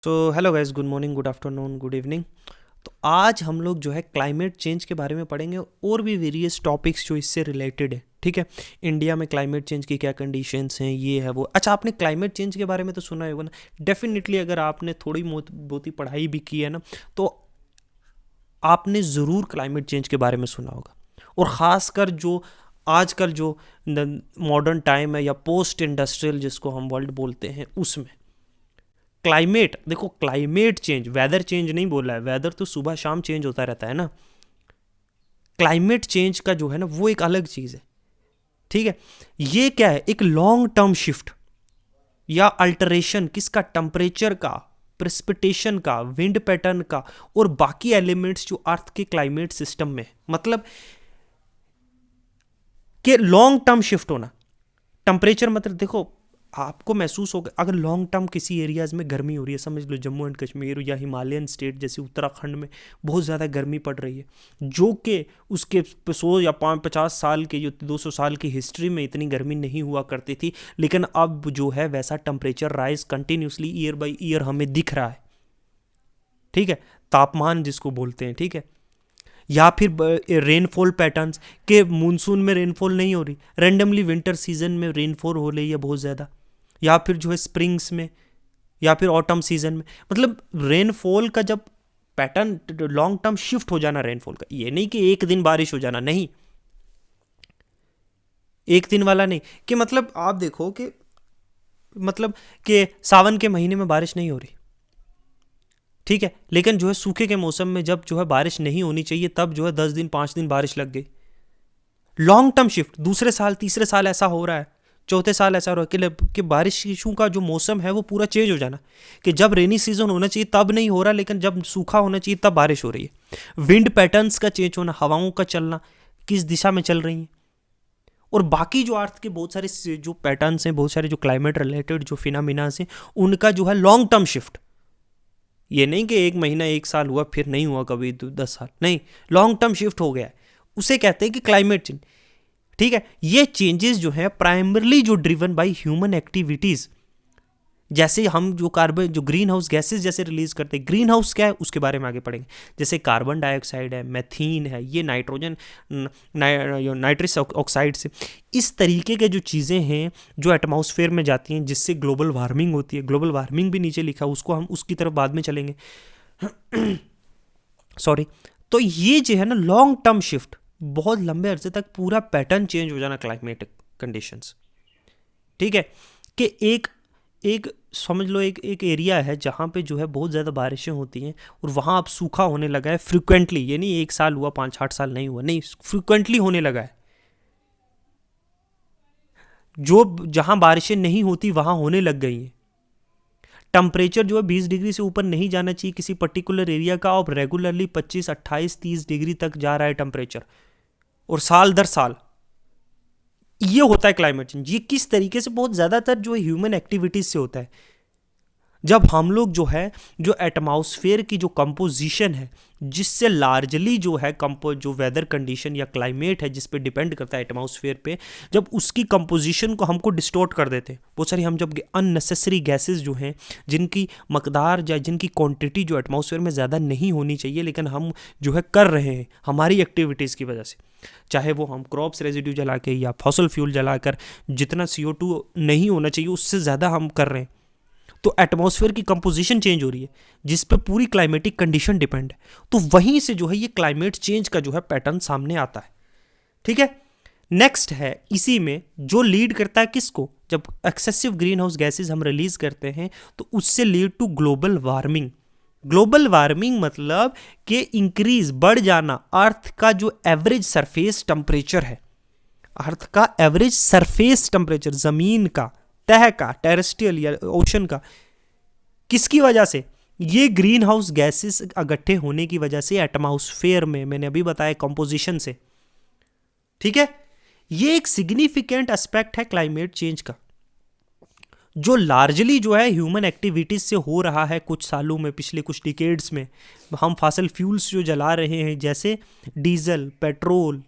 So hello guys, good morning, good afternoon, good evening. तो आज हम लोग जो है क्लाइमेट चेंज के बारे में पढ़ेंगे और भी वेरियस टॉपिक्स जो इससे रिलेटेड है। ठीक है, इंडिया में क्लाइमेट चेंज की क्या कंडीशंस हैं, ये है वो। अच्छा, आपने क्लाइमेट चेंज के बारे में तो सुना ही होगा ना। डेफिनेटली अगर आपने थोड़ी बहुत ही पढ़ाई भी की है ना, तो आपने ज़रूर क्लाइमेट चेंज के बारे में सुना होगा। और ख़ासकर जो आजकल जो मॉडर्न टाइम है या पोस्ट इंडस्ट्रियल जिसको हम वर्ल्ड बोलते हैं, उसमें क्लाइमेट, देखो क्लाइमेट चेंज, वेदर चेंज नहीं बोला है। वेदर तो सुबह शाम चेंज होता रहता है ना। क्लाइमेट चेंज का जो है ना वो एक अलग चीज़ है। ठीक है, ये क्या है, एक लॉन्ग टर्म शिफ्ट या अल्टरेशन किसका, टेम्परेचर का, प्रेसिपिटेशन का, विंड पैटर्न का और बाकी एलिमेंट्स जो अर्थ के क्लाइमेट सिस्टम में है। मतलब कि लॉन्ग टर्म शिफ्ट होना। टेम्परेचर मतलब देखो, आपको महसूस होगा अगर लॉन्ग टर्म किसी एरियाज में गर्मी हो रही है, समझ लो जम्मू एंड कश्मीर या हिमालयन स्टेट जैसे उत्तराखंड में बहुत ज़्यादा गर्मी पड़ रही है, जो कि उसके 100 या 50 साल के, जो 200 साल की हिस्ट्री में इतनी गर्मी नहीं हुआ करती थी। लेकिन अब जो है वैसा temperature rise continuously year by year हमें दिख रहा है। ठीक है, तापमान जिसको बोलते हैं। ठीक है, या फिर रेनफॉल पैटर्न्स के मूनसून में रेनफॉल नहीं हो रही, रेंडमली विंटर सीजन में रेनफॉल हो रही है बहुत ज़्यादा, या फिर जो है स्प्रिंग्स में या फिर ऑटम सीजन में। मतलब रेनफॉल का जब पैटर्न लॉन्ग टर्म शिफ्ट हो जाना रेनफॉल का, ये नहीं कि एक दिन बारिश हो जाना, नहीं, एक दिन वाला नहीं। कि मतलब आप देखो कि मतलब कि सावन के महीने में बारिश नहीं हो रही, ठीक है, लेकिन जो है सूखे के मौसम में जब जो है बारिश नहीं होनी चाहिए तब जो है 10 दिन 5 दिन बारिश लग गई। लॉन्ग टर्म शिफ्ट दूसरे साल तीसरे साल ऐसा हो रहा है, चौथे साल ऐसा हो रहा है कि बारिश इशू का जो मौसम है वो पूरा चेंज हो जाना। कि जब रेनी सीजन होना चाहिए तब नहीं हो रहा, लेकिन जब सूखा होना चाहिए तब बारिश हो रही है। विंड पैटर्न्स का चेंज होना, हवाओं का चलना किस दिशा में चल रही है, और बाकी जो अर्थ के बहुत सारे जो पैटर्न्स हैं, बहुत सारे जो क्लाइमेट रिलेटेड जो फिनामिनास हैं, उनका जो है लॉन्ग टर्म शिफ्ट। ये नहीं कि एक महीना एक साल हुआ फिर नहीं हुआ कभी 10 साल, नहीं, लॉन्ग टर्म शिफ्ट हो गया है, उसे कहते हैं कि क्लाइमेट चेंज। ठीक है, ये चेंजेस जो है प्राइमरली जो ड्रिवन बाय ह्यूमन एक्टिविटीज, जैसे हम जो कार्बन जो ग्रीन हाउस गैसेज जैसे रिलीज करते हैं। ग्रीन हाउस क्या है उसके बारे में आगे पढ़ेंगे। जैसे कार्बन डाइऑक्साइड है, मैथीन है, ये नाइट्रोजन नाइट्रस ऑक्साइड से, इस तरीके के जो चीज़ें हैं जो एटमॉस्फेयर में जाती हैं, जिससे ग्लोबल वार्मिंग होती है। ग्लोबल वार्मिंग भी नीचे लिखा, उसको हम उसकी तरफ बाद में चलेंगे। सॉरी। तो ये जो है ना लॉन्ग टर्म शिफ्ट, बहुत लंबे अरसे तक पूरा पैटर्न चेंज हो जाना क्लाइमेटिक कंडीशंस। ठीक है, कि एक एक समझ लो एक एक एरिया है जहाँ पे जो है बहुत ज़्यादा बारिशें होती हैं और वहाँ अब सूखा होने लगा है फ्रिक्वेंटली। ये नहीं एक साल हुआ 5 8 साल नहीं हुआ, नहीं, फ्रिक्वेंटली होने लगा है। जो जहाँ बारिशें नहीं होती वहाँ होने लग गई हैं। टेम्परेचर जो है 20 डिग्री से ऊपर नहीं जाना चाहिए किसी पर्टिकुलर एरिया का, और रेगुलरली 25 28 30 डिग्री तक जा रहा है टेम्परेचर, और साल दर साल। ये होता है क्लाइमेट चेंज। ये किस तरीके से, बहुत ज़्यादातर जो है ह्यूमन एक्टिविटीज से होता है। जब हम लोग जो है जो एटमॉस्फेयर की जो कंपोजिशन है, जिससे लार्जली जो है कंपो जो वेदर कंडीशन या क्लाइमेट है जिस पे डिपेंड करता है एटमॉस्फेयर पे, जब उसकी कंपोजिशन को हमको डिस्टोर्ट कर देते हैं बहुत सारी, हम जब अननेसेसरी गैसेस जो हैं जिनकी मकदार या जिनकी क्वांटिटी जो एटमॉस्फेयर में ज़्यादा नहीं होनी चाहिए, लेकिन हम जो है कर रहे हैं हमारी एक्टिविटीज़ की वजह से, चाहे वो हम क्रॉप्स रेजिड्यू जला के या फॉसल फ्यूल जलाकर, जितना CO2 नहीं होना चाहिए उससे ज़्यादा हम कर रहे हैं, तो एटमॉस्फेयर की कंपोजिशन चेंज हो रही है, जिस पे पूरी क्लाइमेटिक कंडीशन डिपेंड है। तो वहीं से जो है ये क्लाइमेट चेंज का जो है पैटर्न सामने आता है। ठीक है, नेक्स्ट है इसी में जो लीड करता है किसको, जब एक्सेसिव ग्रीन हाउस गैसेज हम रिलीज करते हैं तो उससे lead to global warming. Global warming मतलब कि इंक्रीज, बढ़ जाना अर्थ का जो एवरेज सरफेस टेम्परेचर है, अर्थ का एवरेज सरफेस टेम्परेचर, जमीन का, तह का, टेरेस्ट्रियल या ओशन का। किसकी वजह से, ये ग्रीन हाउस गैसेस इकट्ठे होने की वजह से एटमॉस्फेयर में, मैंने अभी बताया कंपोजिशन से। ठीक है, ये एक सिग्निफिकेंट एस्पेक्ट है क्लाइमेट चेंज का, जो लार्जली जो है ह्यूमन एक्टिविटीज से हो रहा है कुछ सालों में, पिछले कुछ डिकेड्स में। हम फॉसल फ्यूल्स जो जला रहे हैं जैसे डीजल, पेट्रोल,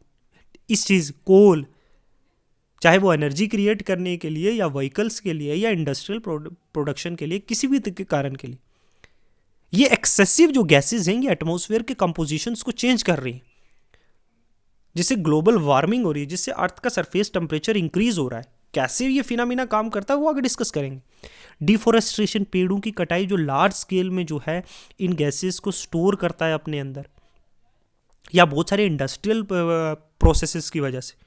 इस चीज़ कोल, चाहे वो एनर्जी क्रिएट करने के लिए या व्हीकल्स के लिए या इंडस्ट्रियल प्रोडक्शन के लिए, किसी भी कारण के लिए, ये एक्सेसिव जो गैसेज हैं ये एटमॉस्फेयर के कंपोजिशंस को चेंज कर रही हैं, जिससे ग्लोबल वार्मिंग हो रही है, जिससे अर्थ का सरफेस टेम्परेचर इंक्रीज हो रहा है। कैसे ये फिनोमिना काम करता है वो आगे डिस्कस करेंगे। डिफोरेस्ट्रेशन, पेड़ों की कटाई जो लार्ज स्केल में जो है इन गैसेस को स्टोर करता है अपने अंदर, या बहुत सारे इंडस्ट्रियल प्रोसेसेस की वजह से।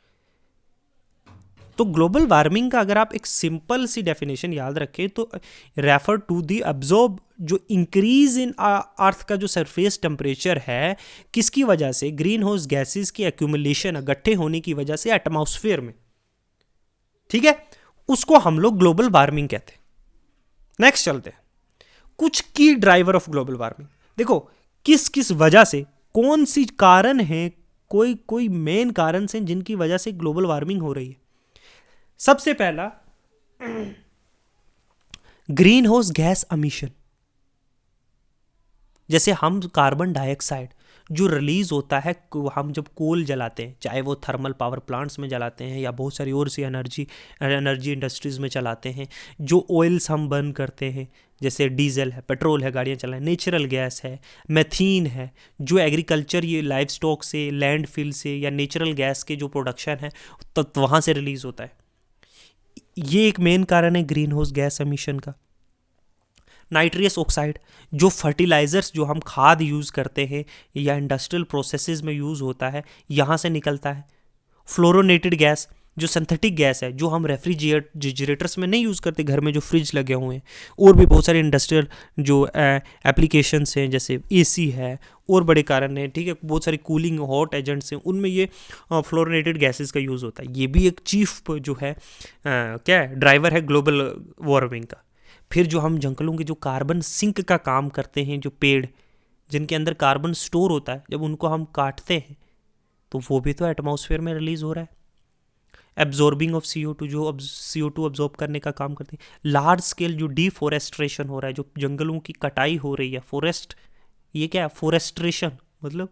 तो ग्लोबल वार्मिंग का अगर आप एक सिंपल सी डेफिनेशन याद रखें तो रेफर टू दी अब्जॉर्ब जो इंक्रीज इन अर्थ का जो सरफेस टेम्परेचर है, किसकी वजह से? ग्रीन हाउस गैसेस की एक्यूमुलेशन, इकट्ठे होने की वजह से एटमॉस्फेयर में, ठीक है, उसको हम लोग ग्लोबल वार्मिंग कहते हैं। नेक्स्ट चलते हैं, कुछ की ड्राइवर ऑफ ग्लोबल वार्मिंग। देखो किस किस वजह से, कौन सी कारण है, कोई मेन कारण से जिनकी वजह से ग्लोबल वार्मिंग हो रही है। सबसे पहला ग्रीन हाउस गैस एमिशन, जैसे हम कार्बन डाइऑक्साइड जो रिलीज होता है हम जब कोल जलाते हैं, चाहे वो थर्मल पावर प्लांट्स में जलाते हैं या बहुत सारी और सी एनर्जी इंडस्ट्रीज में चलाते हैं, जो ऑयल्स हम बर्न करते हैं जैसे डीजल है, पेट्रोल है, गाड़ियाँ चलाएं, नेचुरल गैस है, मेथीन है, जो एग्रीकल्चर ये लाइव स्टॉक से, लैंडफिल से या नेचुरल गैस के जो प्रोडक्शन है तो वहाँ से रिलीज होता है। ये एक मेन कारण है ग्रीन हाउस गैस एमिशन का। नाइट्रियस ऑक्साइड जो फर्टिलाइजर्स जो हम खाद यूज़ करते हैं या इंडस्ट्रियल प्रोसेसेस में यूज़ होता है, यहाँ से निकलता है। फ्लोरोनेटेड गैस जो सिंथेटिक गैस है, जो हम रेफ्रिजरेटर्स में नहीं यूज़ करते, घर में जो फ्रिज लगे हुए हैं, और भी बहुत सारे इंडस्ट्रियल जो एप्लीकेशंस हैं जैसे एसी है और बड़े कारण हैं, ठीक है, बहुत सारे कूलिंग हॉट एजेंट्स हैं, उनमें ये फ्लोरोनेटेड गैसेस का यूज़ होता है। ये भी एक चीफ जो है क्या है, ड्राइवर है ग्लोबल वार्मिंग का। फिर जो हम जंगलों के जो कार्बन सिंक का काम करते हैं, जो पेड़ जिनके अंदर कार्बन स्टोर होता है, जब उनको हम काटते हैं तो वो भी तो एटमॉस्फेयर में रिलीज हो रहा है। एब्जॉर्बिंग ऑफ CO2 जो CO2 अब्जॉर्ब करने का काम करते हैं। लार्ज स्केल जो डिफोरेस्ट्रेशन हो रहा है, जो जंगलों की कटाई हो रही है, फॉरेस्ट, ये क्या है, फॉरेस्ट्रेशन मतलब,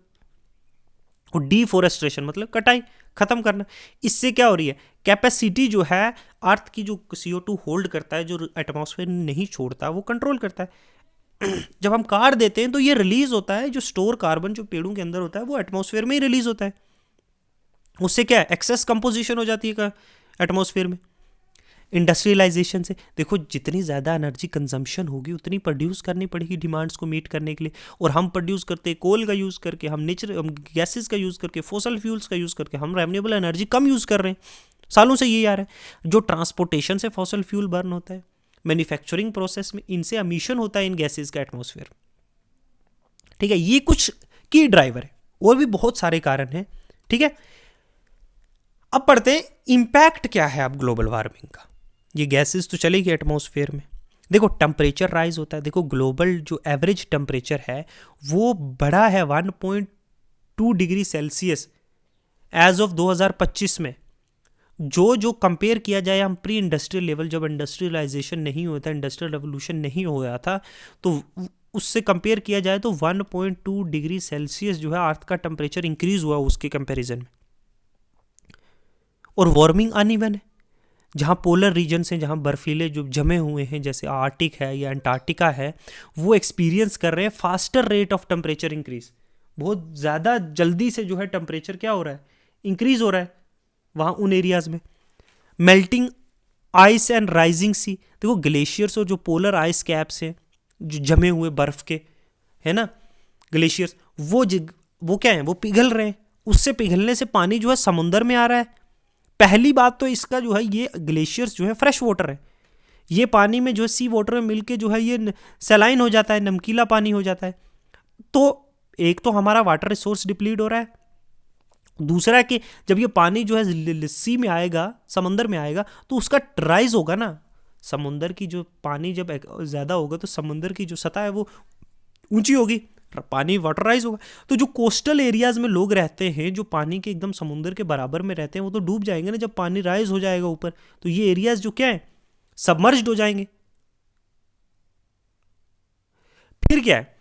और डिफोरेस्ट्रेशन मतलब कटाई खत्म करना। इससे क्या हो रही है, कैपेसिटी जो है अर्थ की जो CO2 होल्ड करता है, जो एटमॉस्फेयर नहीं छोड़ता, वो कंट्रोल करता है। जब हम काट देते हैं तो ये रिलीज होता है, जो स्टोर कार्बन जो पेड़ों के अंदर होता है वो एटमॉस्फेयर में ही रिलीज होता है। उससे क्या है, एक्सेस कंपोजिशन हो जाती है एटमॉस्फेयर में। इंडस्ट्रियलाइजेशन से देखो जितनी ज़्यादा एनर्जी कंजम्पशन होगी उतनी प्रोड्यूस करनी पड़ेगी डिमांड्स को मीट करने के लिए, और हम प्रोड्यूस करते हैं कोल का यूज़ करके, हम गैसेस का यूज़ करके, फॉसल फ्यूल्स का यूज़ करके, हम रिन्यूएबल एनर्जी कम यूज़ कर रहे हैं, सालों से ये आ रहा है। जो ट्रांसपोर्टेशन से फॉसल फ्यूल बर्न होता है, मैन्युफैक्चरिंग प्रोसेस में इनसे एमिशन होता है इन गैसेज का एटमॉस्फेयर, ठीक है। ये कुछ की ड्राइवर है, और भी बहुत सारे कारण हैं, ठीक है। अब पढ़ते हैं इम्पैक्ट क्या है अब ग्लोबल वार्मिंग का। ये गैसेस तो चलेगी एटमॉस्फेयर में, देखो टेम्परेचर राइज होता है। देखो ग्लोबल जो एवरेज टेम्परेचर है वो बढ़ा है 1.2 डिग्री सेल्सियस एज ऑफ 2025 में। जो कंपेयर किया जाए हम प्री इंडस्ट्रियल लेवल, जब इंडस्ट्रियलाइजेशन नहीं होता, इंडस्ट्रियल रेवोल्यूशन नहीं होया था, तो उससे कंपेयर किया जाए तो 1.2 डिग्री सेल्सियस जो है अर्थ का टेम्परेचर इंक्रीज हुआ उसके कंपेरिजन में। और वार्मिंग अनइवन है, जहाँ पोलर रीजन्स हैं, जहाँ बर्फीले जो जमे हुए हैं जैसे आर्टिक है या अंटार्कटिका है, वो एक्सपीरियंस कर रहे हैं faster rate of temperature increase. बहुत ज़्यादा जल्दी से जो है टेम्परेचर क्या हो रहा है, इंक्रीज हो रहा है वहाँ उन एरियाज में। Melting ice and rising sea, देखो ग्लेशियर्स और जो पोलर आइस कैप्स हैं जो जमे हुए बर्फ के, है ना, ग्लेशियर्स, वो क्या है, वो पिघल रहे हैं। उससे पिघलने से पानी जो है समुंदर में आ रहा है। पहली बात तो इसका जो है ये ग्लेशियर्स जो है फ्रेश वाटर है, ये पानी में जो है सी वाटर में मिलके जो है ये सलाइन हो जाता है, नमकीला पानी हो जाता है। तो एक तो हमारा वाटर रिसोर्स डिप्लीट हो रहा है, दूसरा कि जब ये पानी जो है सी में आएगा, समंदर में आएगा, तो उसका राइज होगा ना, समुंदर की जो पानी जब ज़्यादा होगा तो समुंदर की जो सतह है वो ऊंची होगी, पानी वाटर राइज होगा। तो जो कोस्टल एरियाज में लोग रहते हैं, जो पानी के एकदम समुंदर के बराबर में रहते हैं, वो तो डूब जाएंगे ना जब पानी राइज हो जाएगा ऊपर। तो ये एरियाज जो क्या है, सबमर्ज्ड हो जाएंगे। फिर क्या है,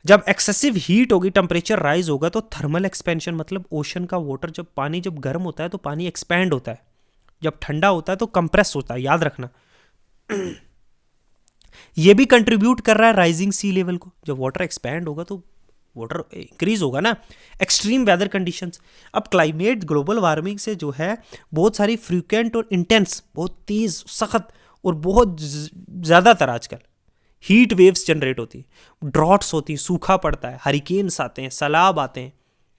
जब एक्सेसिव हीट होगी, टेम्परेचर राइज होगा, तो थर्मल एक्सपेंशन मतलब ओशन का वाटर, जब पानी जब गर्म होता है तो पानी एक्सपैंड होता है, जब ठंडा होता है तो कंप्रेस होता है, याद रखना। ये भी कंट्रीब्यूट कर रहा है राइजिंग सी लेवल को। जब वाटर एक्सपैंड होगा तो वाटर इंक्रीज होगा ना। एक्सट्रीम वेदर कंडीशंस, अब क्लाइमेट ग्लोबल वार्मिंग से जो है बहुत सारी फ्रीक्वेंट और इंटेंस, बहुत तेज सख्त और बहुत ज़्यादातर आजकल हीट वेव्स जनरेट होती है, ड्रॉट्स होती हैं, सूखा पड़ता है, हरिकेन्स आते हैं, सैलाब आते हैं।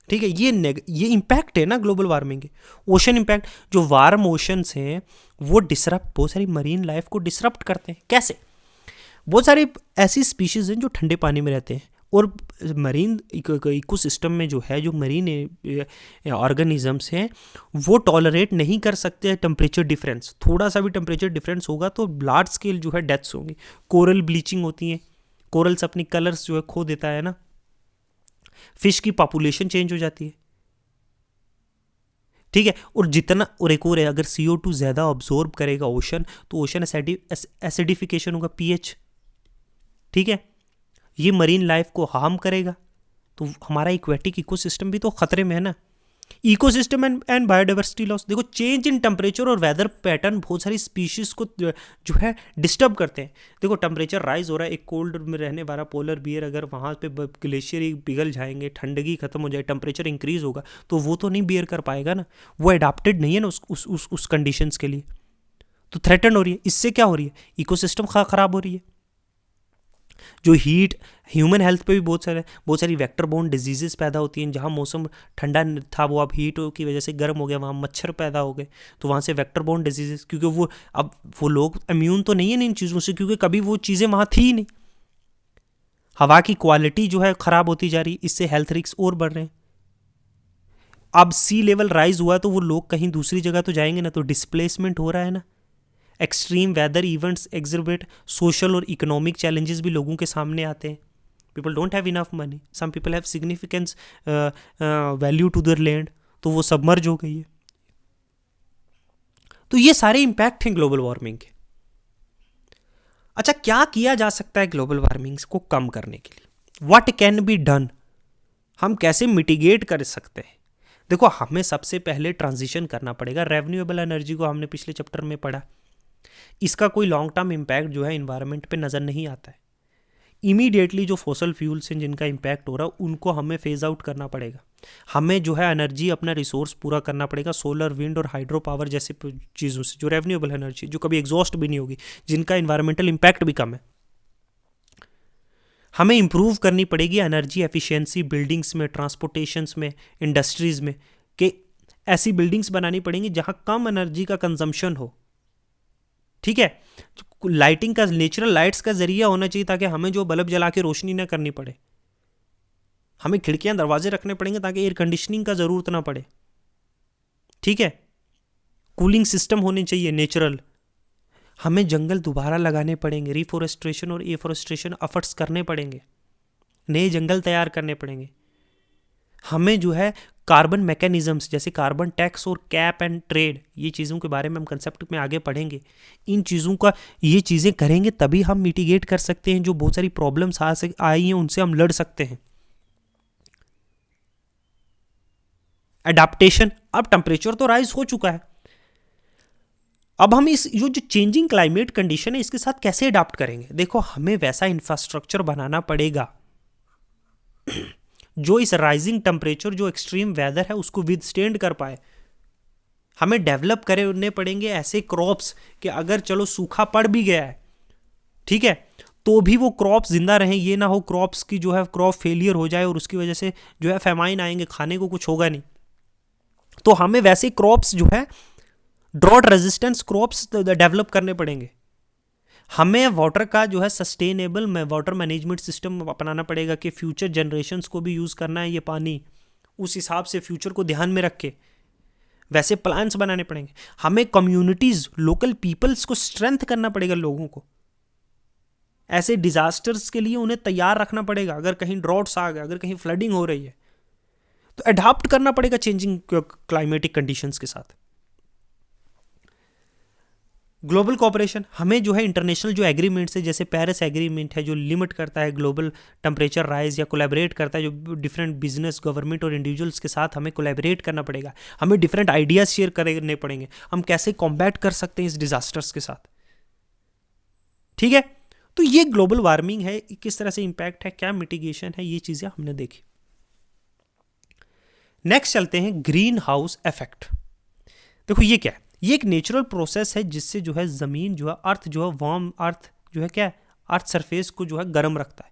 ठीक है, ये इम्पैक्ट है ना ग्लोबल वार्मिंग के। ओशन इम्पैक्ट, जो वार्म ओशंस हैं वो डिसरप्ट, बहुत सारी मरीन लाइफ को डिसरप्ट करते हैं। कैसे? बहुत सारी ऐसी स्पीशीज हैं जो ठंडे पानी में रहते हैं, और मरीन इकोसिस्टम में जो है, जो मरीन ऑर्गेनिजम्स हैं वो टॉलरेट नहीं कर सकते टेम्परेचर डिफरेंस। थोड़ा सा भी टेम्परेचर डिफरेंस होगा तो लार्ज स्केल जो है डेथ्स होंगी। कोरल ब्लीचिंग होती है, कोरल्स अपनी कलर्स जो है खो देता है ना। फिश की पॉपुलेशन चेंज हो जाती है। ठीक है, और जितना, और एक और है, अगर CO2 ज़्यादा ऑब्जॉर्ब करेगा ओशन तो ओशन एसिडिफिकेशन होगा, pH। ठीक है, ये मरीन लाइफ को हार्म करेगा, तो हमारा इक्वेटिक इकोसिस्टम भी तो खतरे में है ना। इकोसिस्टम एंड बायोडाइवर्सिटी लॉस, देखो चेंज इन टेम्परेचर और वेदर पैटर्न बहुत सारी स्पीशीज को जो है डिस्टर्ब करते हैं। देखो टेम्परेचर राइज हो रहा है, एक कोल्ड में रहने वाला पोलर बियर अगर वहाँ पे ग्लेशियर ही पिघल जाएंगे, ठंडगी खत्म हो जाए, टेम्परेचर इंक्रीज होगा, तो वो तो नहीं बियर कर पाएगा ना, वो एडाप्टेड नहीं है ना उस कंडीशंस के लिए, तो थ्रेटन हो रही है। इससे क्या हो रही है? इकोसिस्टम खराब हो रही है। जो हीट, ह्यूमन हेल्थ पे भी बहुत सारी वेक्टर बोर्न डिजीजेस पैदा होती हैं। जहाँ मौसम ठंडा था वो अब हीट की वजह से गर्म हो गया, वहाँ मच्छर पैदा हो गए, तो वहाँ से वेक्टर बोर्न डिजीजेस, क्योंकि वो लोग इम्यून तो नहीं है इन चीज़ों से, क्योंकि कभी वो चीज़ें वहाँ थी ही नहीं। हवा की क्वालिटी जो है ख़राब होती जा रही, इससे हेल्थ रिस्क और बढ़ रहे हैं। अब सी लेवल राइज हुआ तो वो लोग कहीं दूसरी जगह तो जाएंगे ना, तो डिस्प्लेसमेंट हो रहा है ना। Extreme weather events exhibit social और इकोनॉमिक चैलेंजेस भी लोगों के सामने आते हैं। People don't have enough money, some people have significance value to their land, तो वो सबमर्ज हो गई है। तो ये सारे इंपैक्ट हैं ग्लोबल वार्मिंग के। अच्छा, क्या किया जा सकता है ग्लोबल वार्मिंग को कम करने के लिए? व्हाट कैन बी डन, हम कैसे मिटिगेट कर सकते हैं? देखो, हमें सबसे पहले ट्रांजिशन करना पड़ेगा। रेन्यूएबल एनर्जी को हमने पिछले चैप्टर में पढ़ा, इसका कोई लॉन्ग टर्म इम्पैक्ट जो है इन्वायरमेंट पे नज़र नहीं आता है। इमीडिएटली जो फॉसल फ्यूल्स हैं जिनका इम्पैक्ट हो रहा है उनको हमें फेज आउट करना पड़ेगा। हमें जो है एनर्जी अपना रिसोर्स पूरा करना पड़ेगा, सोलर, विंड और हाइड्रो पावर जैसे चीज़ों से, जो रेन्यूएबल एनर्जी, जो कभी एग्जॉस्ट भी नहीं होगी, जिनका इन्वायरमेंटल इम्पैक्ट भी कम है। हमें इम्प्रूव करनी पड़ेगी एनर्जी एफिशिएंसी बिल्डिंग्स में, ट्रांसपोर्टेशंस में, इंडस्ट्रीज़ में, कि ऐसी बिल्डिंग्स बनानी पड़ेंगी जहाँ कम एनर्जी का कंजम्पशन हो। ठीक है, लाइटिंग का, नेचुरल लाइट्स का जरिया होना चाहिए ताकि हमें जो बल्ब जला के रोशनी ना करनी पड़े। हमें खिड़कियां दरवाजे रखने पड़ेंगे ताकि एयर कंडीशनिंग का ज़रूरत ना पड़े। ठीक है, कूलिंग सिस्टम होने चाहिए नेचुरल। हमें जंगल दोबारा लगाने पड़ेंगे, रिफॉरेस्ट्रेशन और एफॉरेस्ट्रेशन एफर्ट्स करने पड़ेंगे, नए जंगल तैयार करने पड़ेंगे। हमें जो है कार्बन मैकेनिज्म्स जैसे कार्बन टैक्स और कैप एंड ट्रेड, ये चीज़ों के बारे में हम कंसेप्ट में आगे पढ़ेंगे। इन चीज़ों का, ये चीज़ें करेंगे तभी हम मिटिगेट कर सकते हैं। जो बहुत सारी प्रॉब्लम्स आई हैं उनसे हम लड़ सकते हैं। एडाप्टेशन, अब टेम्परेचर तो राइज हो चुका है, अब हम इस जो चेंजिंग क्लाइमेट कंडीशन है इसके साथ कैसे अडाप्ट करेंगे? देखो, हमें वैसा इंफ्रास्ट्रक्चर बनाना पड़ेगा जो इस राइजिंग टेम्परेचर, जो एक्सट्रीम वेदर है उसको विदस्टैंड कर पाए। हमें डेवलप करने पड़ेंगे ऐसे क्रॉप्स कि अगर चलो सूखा पड़ भी गया है, ठीक है, तो भी वो क्रॉप्स जिंदा रहें। ये ना हो क्रॉप्स की जो है क्रॉप फेलियर हो जाए और उसकी वजह से जो है फेमाइन आएंगे, खाने को कुछ होगा नहीं। तो हमें वैसे क्रॉप्स जो है ड्रॉट रेजिस्टेंस क्रॉप्स डेवलप करने पड़ेंगे। हमें वाटर का जो है सस्टेनेबल वाटर मैनेजमेंट सिस्टम अपनाना पड़ेगा कि फ्यूचर जनरेशन्स को भी यूज़ करना है ये पानी, उस हिसाब से फ्यूचर को ध्यान में रख के वैसे प्लान्स बनाने पड़ेंगे। हमें कम्युनिटीज़, लोकल पीपल्स को स्ट्रेंथ करना पड़ेगा, लोगों को ऐसे डिजास्टर्स के लिए उन्हें तैयार रखना पड़ेगा। अगर कहीं ड्रॉट्स आ गए, अगर कहीं फ्लडिंग हो रही है, तो अडॉप्ट करना पड़ेगा चेंजिंग क्लाइमेटिक कंडीशंस के साथ। ग्लोबल कोऑपरेशन, हमें जो है इंटरनेशनल जो एग्रीमेंट्स है, जैसे पेरिस एग्रीमेंट है जो लिमिट करता है ग्लोबल टेम्परेचर राइज, या कोलैबोरेट करता है जो डिफरेंट बिजनेस, गवर्नमेंट और इंडिविजुअल्स के साथ हमें कोलैबोरेट करना पड़ेगा। हमें डिफरेंट आइडियाज शेयर करने पड़ेंगे, हम कैसे कॉम्बैट कर सकते हैं इस डिजास्टर्स के साथ। ठीक है, तो ये ग्लोबल वार्मिंग है, किस तरह से इम्पैक्ट है, क्या मिटिगेशन है, ये चीज़ें हमने देखी। नेक्स्ट चलते हैं ग्रीन हाउस इफेक्ट। देखो ये क्या है, ये एक नेचुरल प्रोसेस है जिससे जो है ज़मीन जो है, अर्थ जो है, वार्म अर्थ जो है क्या है, अर्थ सरफेस को जो है गर्म रखता है।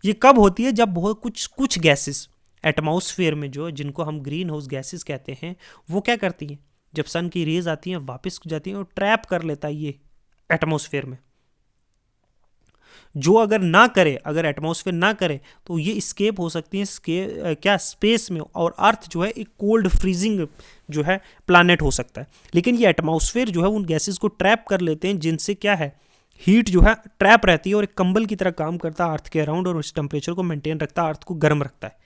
ये कब होती है, जब बहुत कुछ गैसेस एटमॉस्फेयर में जो, जिनको हम ग्रीन हाउस गैसेस कहते हैं, वो क्या करती हैं, जब सन की रेज आती हैं वापस जाती हैं और ट्रैप कर लेता है ये एटमॉस्फेयर में। जो अगर ना करे, अगर एटमॉस्फेयर ना करे तो ये स्केप हो सकती है क्या स्पेस में, और अर्थ जो है एक कोल्ड फ्रीजिंग जो है प्लानट हो सकता है। लेकिन ये एटमॉस्फेयर जो है उन गैसेस को ट्रैप कर लेते हैं, जिनसे क्या है हीट जो है ट्रैप रहती है और एक कंबल की तरह काम करता है अर्थ के अराउंड, और उस टेम्परेचर को मेंटेन रखता है, अर्थ को गर्म रखता है।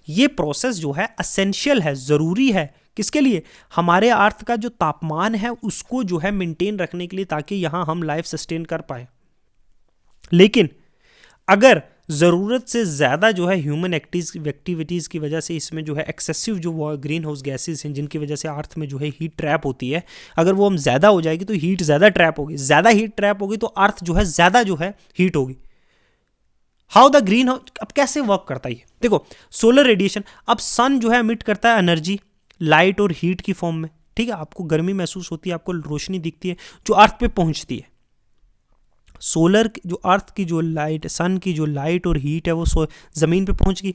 ये प्रोसेस जो है असेंशियल है, ज़रूरी है, किसके लिए, हमारे अर्थ का जो तापमान है उसको जो है मेंटेन रखने के लिए, ताकि यहाँ हम लाइफ सस्टेन कर पाए। लेकिन अगर ज़रूरत से ज़्यादा जो है ह्यूमन एक्टिविटीज़ की वजह से इसमें जो है एक्सेसिव जो ग्रीन हाउस गैसेज हैं, जिनकी वजह से अर्थ में जो है हीट ट्रैप होती है, अगर वो हम ज़्यादा हो जाएगी तो हीट ज़्यादा ट्रैप होगी, ज़्यादा हीट ट्रैप होगी तो अर्थ जो है ज़्यादा जो है हीट होगी। हाउ द ग्रीन हाउस, अब कैसे वर्क करता है ये, देखो सोलर रेडिएशन, अब सन जो है एमिट करता है एनर्जी लाइट और हीट की फॉर्म में, ठीक है, आपको गर्मी महसूस होती है, आपको रोशनी दिखती है जो अर्थ पे पहुंचती है। सोलर जो अर्थ की जो लाइट, सन की जो लाइट और हीट है वो ज़मीन पे पहुंच गई।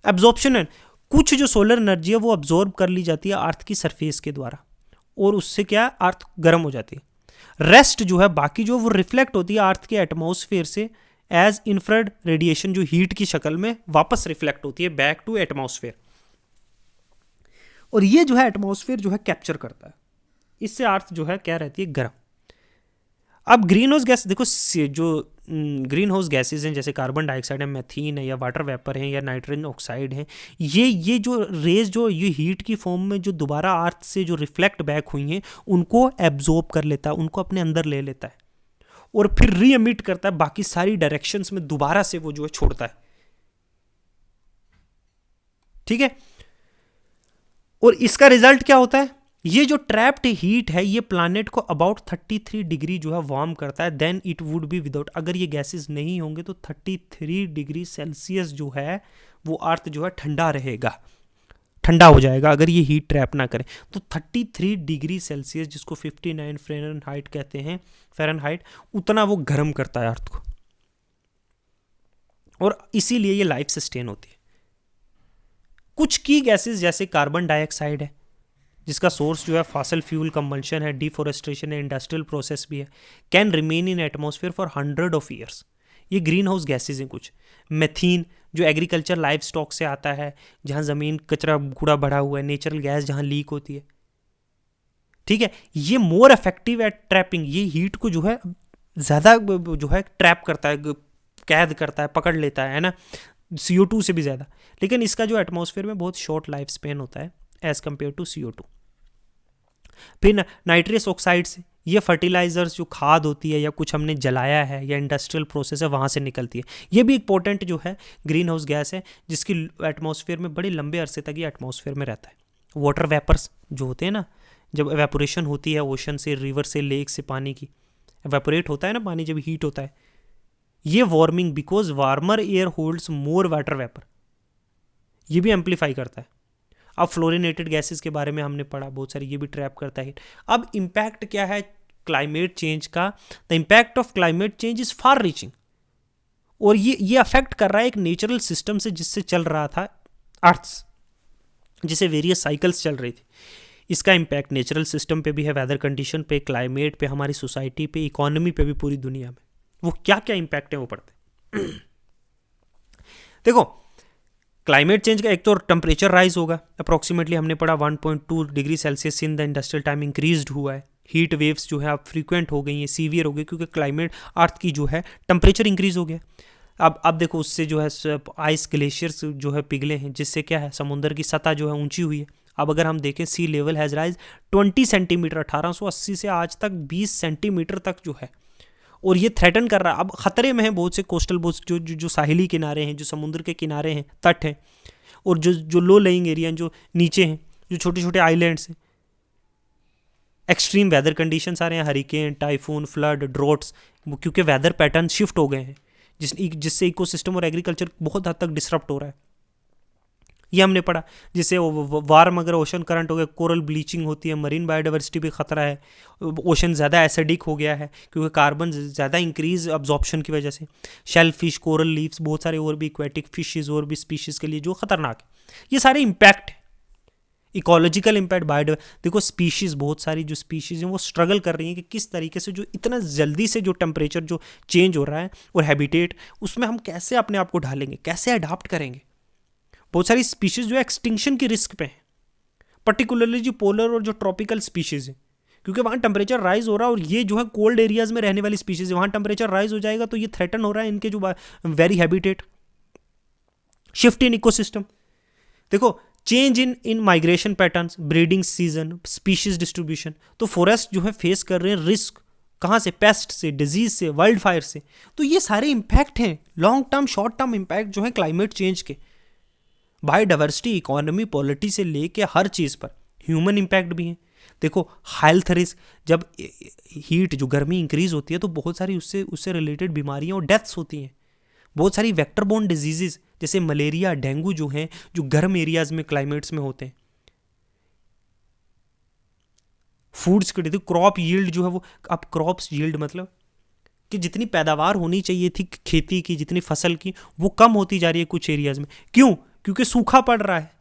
एब्जॉर्प्शन है, कुछ जो सोलर एनर्जी है वो अब्जॉर्ब कर ली जाती है अर्थ की सरफेस के द्वारा, और उससे क्या अर्थ गर्म हो जाती है। रेस्ट जो है बाकी जो वो रिफ्लेक्ट होती है अर्थ के एटमॉस्फेयर से एज इंफ्रारेड रेडिएशन, जो हीट की शक्ल में वापस रिफ्लेक्ट होती है बैक टू एटमॉस्फेयर, और ये जो है एटमॉस्फेयर जो है कैप्चर करता है, इससे अर्थ जो है क्या रहती है, गर्म। अब ग्रीन हाउस गैस देखो, जो ग्रीन हाउस गैसेज हैं जैसे कार्बन डाइऑक्साइड है, मैथीन है, या वाटर वेपर है, या नाइट्रोजन ऑक्साइड है, ये जो रेज जो ये हीट की फॉर्म में जो दोबारा अर्थ से जो रिफ्लेक्ट बैक हुई हैं उनको एब्जॉर्ब कर लेता है, उनको अपने अंदर ले लेता है, और फिर री एमिट करता है बाकी सारी डायरेक्शंस में, दोबारा से वो जो है छोड़ता है, ठीक है। और इसका रिजल्ट क्या होता है, ये जो ट्रैप्ड हीट है ये प्लैनेट को अबाउट 33 डिग्री जो है वार्म करता है, then it would be without, अगर ये गैसेस नहीं होंगे तो 33 डिग्री सेल्सियस जो है वो अर्थ जो है ठंडा रहेगा, ठंडा हो जाएगा अगर ये हीट ट्रैप ना करें। तो 33 डिग्री सेल्सियस, जिसको 59 फ़ारेनहाइट कहते हैं, फ़ारेनहाइट, उतना वो गर्म करता है अर्थ को, और इसीलिए ये लाइफ सस्टेन होती है। कुछ की गैसेस जैसे कार्बन डाइऑक्साइड है, जिसका सोर्स जो है फॉसिल फ्यूल कंबंशन है, डिफोरेस्टेशन है, इंडस्ट्रियल प्रोसेस भी है, can remain in atmosphere for 100 of years. ये ग्रीन हाउस गैसेज हैं कुछ। मेथीन जो एग्रीकल्चर लाइफ स्टॉक से आता है, जहाँ ज़मीन कचरा कूड़ा बढ़ा हुआ है, नेचुरल गैस जहाँ लीक होती है, ठीक है, ये मोर इफेक्टिव एट ट्रैपिंग, ये हीट को जो है ज़्यादा जो है ट्रैप करता है, कैद करता है, पकड़ लेता है ना, CO2 से भी ज़्यादा। लेकिन इसका जो एटमॉस्फेयर में बहुत शॉर्ट लाइफ स्पेन होता है एज कम्पेयर टू CO2। फिर नाइट्रस ऑक्साइड से, ये फर्टिलाइजर्स जो खाद होती है या कुछ हमने जलाया है या इंडस्ट्रियल प्रोसेस है वहाँ से निकलती है। ये भी इंपॉर्टेंट जो है ग्रीन हाउस गैस है, जिसकी एटमॉस्फेयर में बड़े लंबे अरसे तक ये एटमॉस्फेयर में रहता है। वाटर वेपर्स जो होते हैं ना, जब एवेपोरेशन होती है ओशन से, रिवर से, लेक से, पानी की एवेपोरेट होता है ना पानी, जब हीट होता है, ये warming, because warmer air holds more water vapour, ये भी एम्पलीफाई करता है। अब फ्लोरिनेटेड गैसेस के बारे में हमने पढ़ा बहुत सारी, ये भी ट्रैप करता है। अब इम्पैक्ट क्या है क्लाइमेट चेंज का, the impact of climate change is far reaching, और ये अफेक्ट कर रहा है एक नेचुरल सिस्टम से जिससे चल रहा था अर्थ, जिसे वेरियस साइकिल्स चल रही थी। इसका इम्पैक्ट नेचुरल सिस्टम पे भी है, वेदर कंडीशन पे, क्लाइमेट पे, हमारी सोसाइटी पे, इकोनॉमी पे भी, पूरी दुनिया में वो क्या क्या इम्पैक्ट है वो पढ़ते हैं। देखो क्लाइमेट चेंज का एक तो टेम्परेचर राइज होगा, अप्रॉक्सीमेटली हमने पढ़ा 1.2 degree Celsius in the industrial time increased हुआ है। हीट वेव्स जो है अब फ्रीक्वेंट हो गई हैं, सीवियर हो गई, क्योंकि क्लाइमेट अर्थ की जो है टेम्परेचर इंक्रीज हो गया। अब देखो उससे जो है आइस ग्लेशियर्स जो है पिघले हैं, जिससे क्या है समुद्र की सतह जो है ऊंची हुई है। अब अगर हम देखें सी लेवल हैज़ राइज 20 सेंटीमीटर, 1880 से आज तक 20 सेंटीमीटर तक जो है, और ये थ्रेटन कर रहा है, अब खतरे में है बहुत से कोस्टल बोट्स जो साहिली किनारे हैं, जो समुद्र के किनारे हैं, तट हैं, और जो लो लेइंग एरिया जो नीचे हैं, जो छोटे छोटे आइलैंड्स हैं। एक्सट्रीम वेदर कंडीशंस आ रहे हैं, हरिकेन, टाइफून, फ्लड, ड्रॉट्स, क्योंकि वेदर पैटर्न शिफ्ट हो गए हैं, जिससे इकोसिस्टम और एग्रीकल्चर बहुत हद तक डिसरप्ट हो रहा है। ये हमने पढ़ा। जिससे वार्म अगर ओशन करंट हो गया, कोरल ब्लीचिंग होती है, मरीन बायोडाइवर्सिटी भी खतरा है, ओशन ज़्यादा एसिडिक हो गया है क्योंकि कार्बन ज़्यादा इंक्रीज अब्जॉर्प्शन की वजह से। शेल फिश, कोरल लीव्स, बहुत सारे और भी एक्वेटिक फिशेज और भी स्पीशीज़ के लिए जो खतरनाक है। ये सारे इम्पैक्ट है, इकोलॉजिकल इम्पैक्ट, देखो स्पीशीज़, बहुत सारी जो स्पीशीज़ हैं वो स्ट्रगल कर रही हैं कि किस तरीके से जो इतना जल्दी से जो टेम्परेचर जो चेंज हो रहा है और हैबिटेट, उसमें हम कैसे अपने आप को ढालेंगे, कैसे अडाप्ट करेंगे। बहुत सारी स्पीशीज़ जो एक्सटिंक्शन की रिस्क पे हैं, पर्टिकुलरली जो पोलर और जो ट्रॉपिकल स्पीशीज़ हैं, क्योंकि वहाँ टेम्परेचर राइज हो रहा है और ये जो है कोल्ड एरियाज में रहने वाली स्पीशीज़ है, वहाँ टेम्परेचर राइज हो जाएगा तो ये थ्रेटन हो रहा है इनके जो very habitat. Shift in ecosystem, देखो change in migration patterns, breeding season, species distribution. तो फॉरेस्ट जो है फेस कर रहे हैं रिस्क, कहाँ से? पेस्ट से, डिजीज से, वाइल्ड फायर से। तो ये सारे इम्पैक्ट हैं, long term short term impact जो है क्लाइमेट चेंज के, बायोडाइवर्सिटी, इकोनॉमी, पॉलिटी से लेके हर चीज़ पर। ह्यूमन इम्पैक्ट भी है। देखो हेल्थ रिस्क, जब हीट जो गर्मी इंक्रीज होती है तो बहुत सारी उससे रिलेटेड बीमारियां और डेथ्स होती हैं। बहुत सारी वेक्टर बोर्न डिजीजेस जैसे मलेरिया, डेंगू जो हैं, जो गर्म एरियाज में क्लाइमेट्स में होते हैं। फूड्स के देखो क्रॉप यील्ड जो है वो, अब क्रॉप्स यील्ड मतलब कि जितनी पैदावार होनी चाहिए थी खेती की, जितनी फसल की, वो कम होती जा रही है कुछ एरियाज में। क्यों? क्योंकि सूखा पड़ रहा है,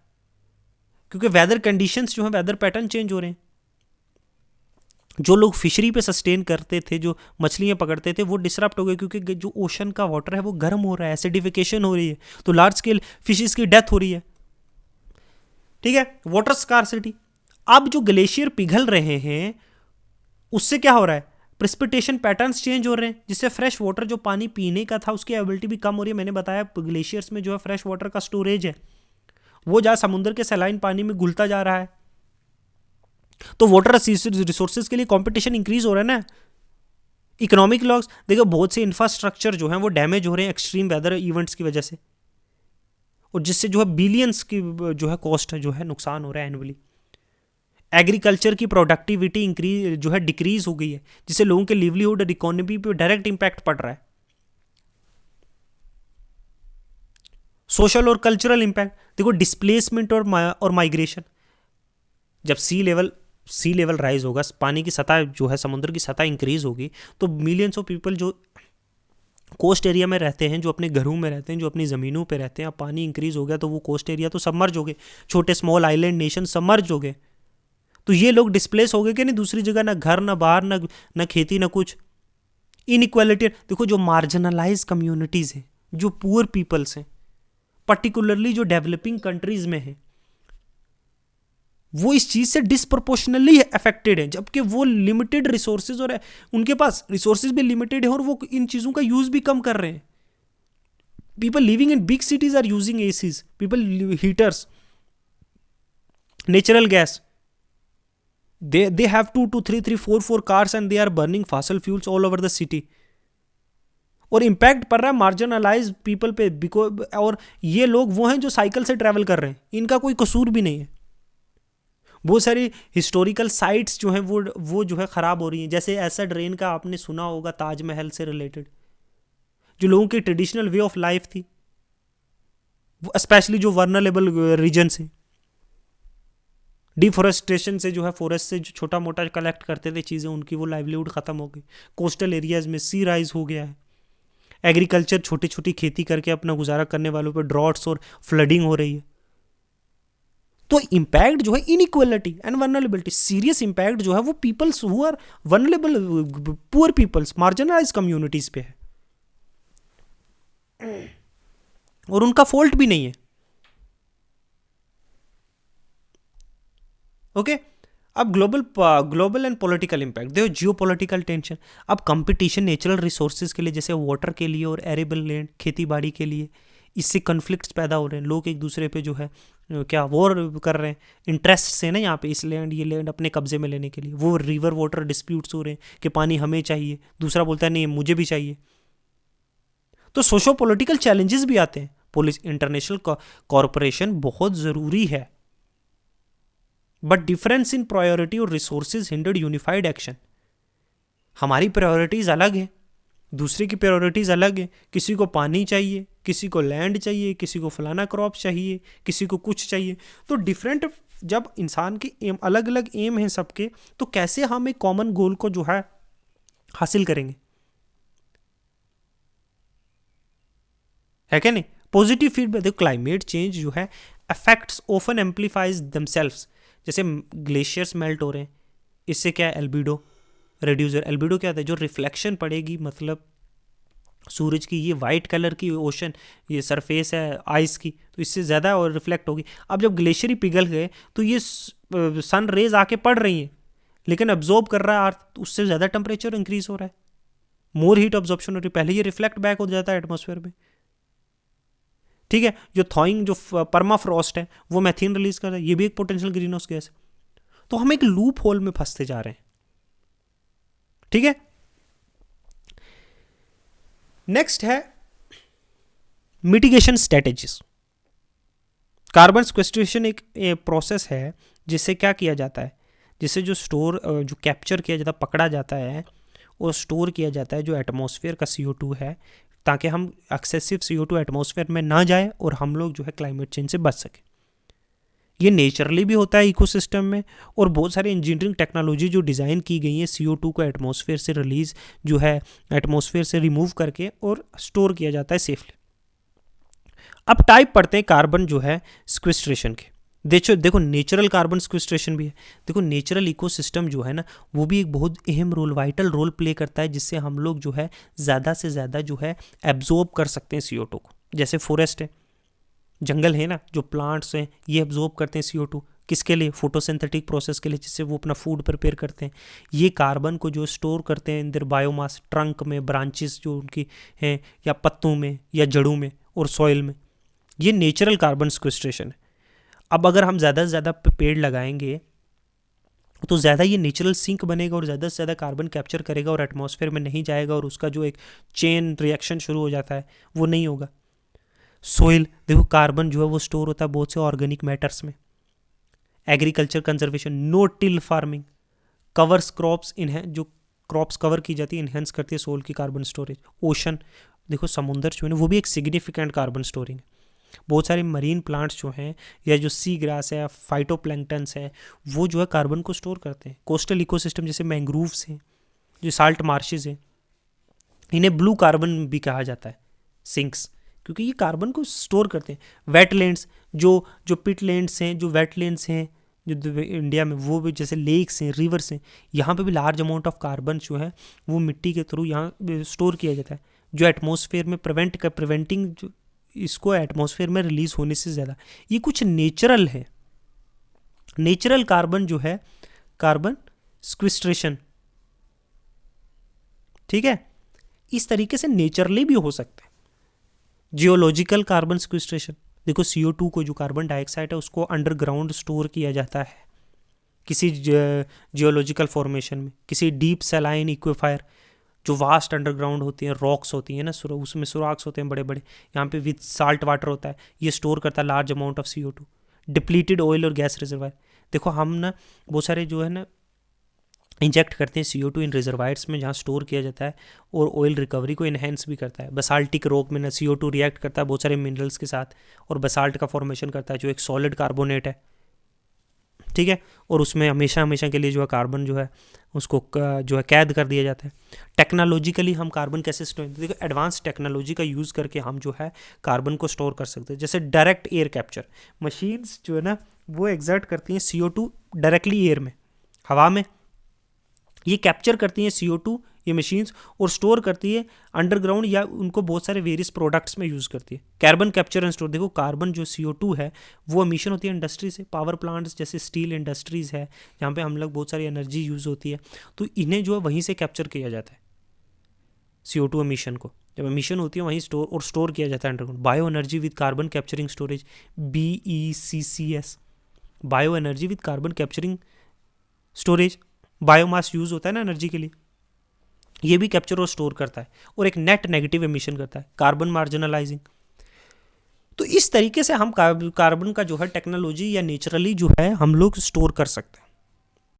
क्योंकि वेदर कंडीशंस जो है, वेदर पैटर्न चेंज हो रहे हैं। जो लोग फिशरी पे सस्टेन करते थे, जो मछलियां पकड़ते थे, वो डिसरप्ट हो गए क्योंकि जो ओशन का वाटर है वो गर्म हो रहा है, एसिडिफिकेशन हो रही है, तो लार्ज स्केल फिशेस की डेथ हो रही है। ठीक है, वाटर स्कार्सिटी। अब जो ग्लेशियर पिघल रहे हैं उससे क्या हो रहा है? प्रेसिपिटेशन पैटर्न्स चेंज हो रहे हैं, जिससे फ्रेश वाटर जो पानी पीने का था उसकी एबिलिटी भी कम हो रही है। मैंने बताया ग्लेशियर्स में जो है फ्रेश वाटर का स्टोरेज है, वो जहाँ समुद्र के सलाइन पानी में घुलता जा रहा है। तो वाटर रिसोर्सेज के लिए कंपटीशन इंक्रीज हो रहा है ना। इकोनॉमिक लॉस, देखो बहुत से इंफ्रास्ट्रक्चर जो है वो डैमेज हो रहे हैं एक्सट्रीम वेदर इवेंट्स की वजह से, और जिससे जो है बिलियंस की जो है कॉस्ट जो है नुकसान हो रहा है एनुअली। एग्रीकल्चर की प्रोडक्टिविटी इंक्रीज जो है डिक्रीज हो गई है, जिससे लोगों के लिवलीहुड और इकोनॉमी पे डायरेक्ट इंपैक्ट पड़ रहा है। सोशल और कल्चरल इम्पैक्ट, देखो डिस्प्लेसमेंट और माइग्रेशन। जब सी लेवल राइज होगा, पानी की सतह जो है, समुद्र की सतह इंक्रीज होगी, तो मिलियंस ऑफ पीपल जो कोस्ट एरिया में रहते हैं, जो अपने घरों में रहते हैं, जो अपनी ज़मीनों पे रहते हैं, अब पानी इंक्रीज हो गया तो वो कोस्ट एरिया तो सबमर्ज हो गए, छोटे स्मॉल आइलैंड नेशन सबमर्ज हो गए। तो ये लोग डिस्प्लेस हो गए कि नहीं, दूसरी जगह, ना घर, ना बाहर, ना खेती, ना कुछ। इनइक्वालिटी, देखो जो मार्जिनलाइज कम्युनिटीज़ हैं, जो पुअर पीपल्स हैं, पर्टिकुलरली जो डेवलपिंग कंट्रीज में हैं, वो इस चीज से डिसप्रोपोर्शनली अफेक्टेड है, जबकि वो लिमिटेड रिसोर्सेज और उनके पास रिसोर्सेज भी लिमिटेड है और वो इन चीज़ों का यूज भी कम कर रहे हैं। People living in big cities are using ACs, people heaters, natural gas, they have 2 to 3 3 4 4 cars and they are burning fossil fuels all over the city। और इम्पैक्ट पड़ रहा है मार्जिनलाइज पीपल पे, बिकॉज और ये लोग वो हैं जो साइकिल से ट्रैवल कर रहे हैं, इनका कोई कसूर भी नहीं है। बहुत सारी हिस्टोरिकल साइट्स जो हैं वो जो है ख़राब हो रही हैं, जैसे एसिड रेन का आपने सुना होगा, ताजमहल से रिलेटेड, जो लोगों की ट्रेडिशनल वे ऑफ लाइफ थी, वो स्पेशली जो वर्नरेबल रीजन से, डिफॉरेस्टेशन से जो है, फॉरेस्ट से जो छोटा मोटा कलेक्ट करते थे चीज़ें, उनकी वो लाइवलीहुड ख़त्म हो गई। कोस्टल एरियाज में सी राइज हो गया है। एग्रीकल्चर, छोटी छोटी खेती करके अपना गुजारा करने वालों पर ड्रॉट्स और फ्लडिंग हो रही है। तो इम्पैक्ट जो है inequality and vulnerability, serious impact जो है वो peoples who are vulnerable, poor peoples, marginalise communities पे है, और उनका फॉल्ट भी नहीं है। ओके अब ग्लोबल एंड पॉलिटिकल इम्पैक्ट देखो, जियो पॉलिटिकल टेंशन। अब कंपटीशन नेचुरल रिसोर्सेज के लिए, जैसे वाटर के लिए और एरेबल लैंड, खेती बाड़ी के लिए, इससे कन्फ्लिक्ट्स पैदा हो रहे हैं। लोग एक दूसरे पे जो है क्या वॉर कर रहे हैं इंटरेस्ट से ना, यहाँ पे इस लैंड, ये लैंड अपने कब्जे में लेने के लिए। वो रिवर वाटर डिस्प्यूट्स हो रहे हैं कि पानी हमें चाहिए, दूसरा बोलता है नहीं मुझे भी चाहिए। तो सोशो पॉलिटिकल चैलेंजेस भी आते हैं। पुलिस, इंटरनेशनल कॉरपोरेशन बहुत ज़रूरी है, बट डिफरेंस इन प्रायोरिटी और रिसोर्सेज हिंडर्ड यूनिफाइड एक्शन। हमारी प्रायोरिटीज अलग है, दूसरे की प्रायोरिटीज़ अलग है, किसी को पानी चाहिए, किसी को लैंड चाहिए, किसी को फलाना क्रॉप चाहिए, किसी को कुछ चाहिए। तो डिफरेंट, जब इंसान के एम अलग अलग एम हैं सबके, तो कैसे हम एक कॉमन गोल को जो है हासिल करेंगे, है क्या नहीं? पॉजिटिव फीडबैक, देखो क्लाइमेट चेंज जो है अफेक्ट्स ऑफन एम्पलीफाइज दमसेल्व्स। जैसे ग्लेशियर्स मेल्ट हो रहे हैं, इससे क्या है, एल्बिडो रिड्यूसर। एल्बिडो क्या होता है, जो रिफ्लेक्शन पड़ेगी, मतलब सूरज की, ये वाइट कलर की ओशन, ये सरफेस है आइस की, तो इससे ज़्यादा और रिफ्लेक्ट होगी। अब जब ग्लेशियर ही पिघल गए तो ये सन रेज आके पड़ रही हैं, लेकिन अब्जॉर्ब कर रहा है अर्थ, तो उससे ज़्यादा टेम्परेचर इंक्रीज हो रहा है, मोर हीट ऑब्जॉर्प्शन हो रही है। पहले ये रिफ्लेक्ट बैक हो जाता है एटमॉस्फेयर में, ठीक है। जो थॉइंग, जो परमा फ्रॉस्ट है, वो मैथेन रिलीज कर रहा है, ये भी एक पोटेंशियल ग्रीन हाउस गैस है। तो हम एक लूप होल में फंसते जा रहे हैं, ठीक है। नेक्स्ट है मिटिगेशन स्ट्रेटेजीज। कार्बन सिक्वेस्ट्रेशन एक प्रोसेस है जिससे क्या किया जाता है, जिससे जो स्टोर, जो कैप्चर किया जाता है, पकड़ा जाता है और स्टोर किया जाता है जो एटमॉस्फेयर का CO2 है, ताकि हम एक्सेसिव CO2 एटमॉस्फेयर में ना जाए और हम लोग जो है क्लाइमेट चेंज से बच सकें। ये नेचुरली भी होता है इकोसिस्टम में, और बहुत सारे इंजीनियरिंग टेक्नोलॉजी जो डिज़ाइन की गई है CO2 को एटमॉस्फेयर से रिलीज जो है, एटमॉस्फेयर से रिमूव करके और स्टोर किया जाता है सेफली। अब टाइप पढ़ते हैं कार्बन जो है सिक्वेस्ट्रेशन के। देखो नेचुरल कार्बन सिक्वेस्ट्रेशन भी है। देखो नेचुरल इकोसिस्टम जो है ना, वो भी एक बहुत अहम रोल, वाइटल रोल प्ले करता है, जिससे हम लोग जो है ज़्यादा से ज़्यादा जो है एब्जॉर्ब कर सकते हैं CO2 को। जैसे फॉरेस्ट है, जंगल है ना, जो प्लांट्स हैं ये एब्जॉर्ब करते हैं CO2, किसके लिए, फोटोसिंथेटिक प्रोसेस के लिए, जिससे वो अपना फूड प्रिपेयर करते हैं। ये कार्बन को जो स्टोर करते हैं इंदर बायोमास, ट्रंक में, ब्रांचेस जो उनकी हैं, या पत्तों में, या जड़ों में, और सॉइल में। ये नेचुरल कार्बन सिक्वेस्ट्रेशन है। अब अगर हम ज़्यादा से ज़्यादा पेड़ लगाएंगे तो ज़्यादा ये नेचुरल सिंक बनेगा और ज़्यादा से ज़्यादा कार्बन कैप्चर करेगा और एटमॉस्फेयर में नहीं जाएगा, और उसका जो एक चेन रिएक्शन शुरू हो जाता है वो नहीं होगा। सोइल, देखो कार्बन जो है वो स्टोर होता है बहुत से ऑर्गेनिक मैटर्स में। Agriculture conservation, no till farming covers crops, जो क्रॉप्स कवर की जाती है इन्हेंस करती है सोल की कार्बन स्टोरेज। ओशन, देखो समुंदर जो है ना, वो भी एक सिग्निफिकेंट कार्बन स्टोरिंग है। बहुत सारे मरीन प्लांट्स जो हैं, या जो सी ग्रास है, फाइटोप्लैंक्टन्स है, वो जो है कार्बन को स्टोर करते हैं। कोस्टल इकोसिस्टम जैसे मैंग्रोव्स हैं, जो साल्ट मार्शेज हैं, इन्हें ब्लू कार्बन भी कहा जाता है, सिंक्स, क्योंकि ये कार्बन को स्टोर करते हैं। वेटलैंड्स, जो जो पिटलैंड्स हैं, जो वेटलैंड्स हैं जो इंडिया में, वो भी जैसे लेक्स हैं, रिवर्स हैं, यहाँ पे भी लार्ज अमाउंट ऑफ कार्बन जो है वो मिट्टी के थ्रू यहाँ स्टोर किया जाता है, जो एटमॉस्फेयर में प्रिवेंटिंग इसको एटमॉस्फेयर में रिलीज होने से ज़्यादा। ये कुछ नेचुरल है, नेचुरल कार्बन जो है, कार्बन सिक्वेस्ट्रेशन, ठीक है। इस तरीके से नेचुरली भी हो सकता है। जियोलॉजिकल कार्बन सिक्वेस्ट्रेशन, देखो CO2 को, जो कार्बन डाइऑक्साइड है, उसको अंडरग्राउंड स्टोर किया जाता है किसी जियोलॉजिकल फॉर्मेशन में, किसी डीप सैलाइन इक्विफायर, जो वास्ट अंडरग्राउंड होती हैं, रॉक्स होती हैं ना, उसमें सुराख्स होते हैं बड़े बड़े, यहाँ पे विद साल्ट वाटर होता है, ये स्टोर करता है large amount of CO2। Depleted oil और गैस रिजर्वायर, देखो हम ना बहुत सारे जो है ना इंजेक्ट करते हैं CO2 इन रिजर्वायर्स में, जहाँ स्टोर किया जाता है, और ऑयल रिकवरी को इन्हेंस भी करता है। बसाल्टिक रॉक में ना CO2 रिएक्ट करता है बहुत सारे मिनरल्स के साथ, और बसाल्ट का फॉर्मेशन करता है, जो एक सॉलिड कार्बोनेट है, ठीक है। और उसमें हमेशा हमेशा के लिए जो है कार्बन जो है उसको जो है कैद कर दिया जाता है। टेक्नोलॉजिकली हम कार्बन कैसे स्टोर, देखो एडवांस टेक्नोलॉजी का यूज़ करके हम जो है कार्बन को स्टोर कर सकते हैं। जैसे डायरेक्ट एयर कैप्चर, मशीन्स जो है ना वो एग्जर्ट करती हैं CO2 डायरेक्टली एयर में, हवा में, ये कैप्चर करती हैं CO2 ये मशीन्स, और स्टोर करती है अंडरग्राउंड, या उनको बहुत सारे वेरियस प्रोडक्ट्स में यूज़ करती है। कार्बन कैप्चर एंड स्टोर, देखो कार्बन जो CO2 है वो एमिशन होती है इंडस्ट्री से, पावर प्लांट्स जैसे स्टील इंडस्ट्रीज़ है, जहाँ पे हम लोग बहुत सारी एनर्जी यूज़ होती है, तो इन्हें जो है वहीं से कैप्चर किया जाता है CO2 एमिशन को। जब एमिशन होती है वहीं स्टोर किया जाता है underground. Bio energy with carbon capturing storage, BECCS, bio energy with carbon capturing storage, biomass use होता है ना एनर्जी के लिए, ये भी कैप्चर और स्टोर करता है, और एक नेट नेगेटिव एमिशन करता है, कार्बन मार्जिनलाइजिंग। तो इस तरीके से हम कार्बन का जो है टेक्नोलॉजी या नेचुरली जो है हम लोग स्टोर कर सकते हैं।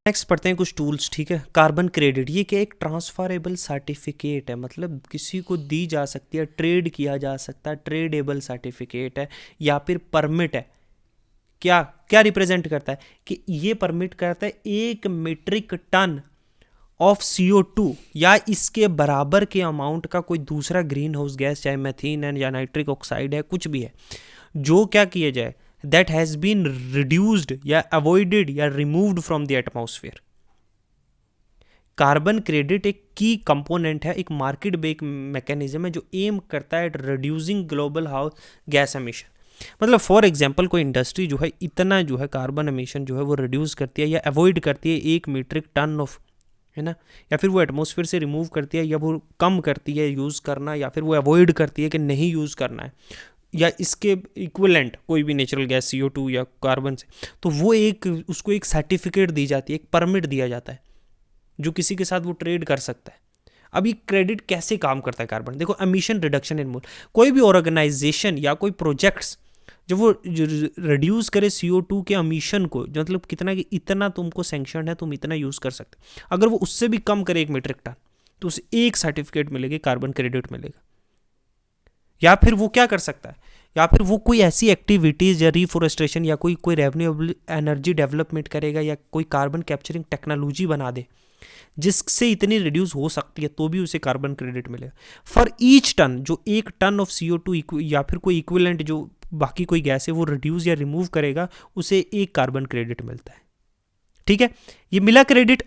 नेक्स्ट पढ़ते हैं कुछ टूल्स, ठीक है। कार्बन क्रेडिट, ये क्या, एक ट्रांसफरेबल सर्टिफिकेट है, मतलब किसी को दी जा सकती है, ट्रेड किया जा सकता है, ट्रेडेबल सर्टिफिकेट है या फिर परमिट है। क्या क्या रिप्रेजेंट करता है कि ये परमिट करता है 1 मीट्रिक टन ऑफ CO2 या इसके बराबर के अमाउंट का कोई दूसरा ग्रीन हाउस गैस, चाहे मैथीन है या नाइट्रिक ऑक्साइड है, कुछ भी है, जो क्या किया जाए, दैट हैज़ बीन रिड्यूस्ड या अवॉइडेड या removed from the atmosphere. Carbon credit एक की कंपोनेंट है, एक मार्केट बेस्ड मैकेनिज्म है जो एम करता है at reducing global house gas emission. मतलब फॉर एग्जांपल कोई इंडस्ट्री जो है इतना जो है कार्बन एमिशन जो है वो रिड्यूस करती है या अवॉइड करती है 1 मीट्रिक टन ऑफ, है ना, या फिर वो एटमॉस्फेयर से रिमूव करती है या वो कम करती है यूज़ करना, या फिर वो अवॉइड करती है कि नहीं यूज़ करना है, या इसके इक्विवेलेंट कोई भी नेचुरल गैस CO2 या कार्बन से, तो वो एक उसको एक सर्टिफिकेट दी जाती है, एक परमिट दिया जाता है जो किसी के साथ वो ट्रेड कर सकता है। अब ये क्रेडिट कैसे काम करता है कार्बन, देखो, एमिशन रिडक्शन इन मोल, कोई भी ऑर्गेनाइजेशन या कोई प्रोजेक्ट्स जब वो रिड्यूस करे CO2 के एमिशन को, मतलब कितना कि इतना तुमको सैंक्शन है, तुम इतना यूज़ कर सकते, अगर वो उससे भी कम करे 1 मीट्रिक टन, तो उसे एक सर्टिफिकेट मिलेगी, कार्बन क्रेडिट मिलेगा। या फिर वो क्या कर सकता है, या फिर वो कोई ऐसी एक्टिविटीज़ या रिफोरेस्टेशन या कोई रेन्यूएबल एनर्जी डेवलपमेंट करेगा या कोई कार्बन कैप्चरिंग टेक्नोलॉजी बना दे जिससे इतनी रिड्यूस हो सकती है, तो भी उसे कार्बन क्रेडिट मिलेगा फॉर ईच टन, जो 1 टन ऑफ CO2 या फिर कोई इक्विवेलेंट जो बाकी कोई गैस है वो रिड्यूस या रिमूव करेगा, उसे 1 कार्बन क्रेडिट मिलता है। ठीक है, ये मिला क्रेडिट।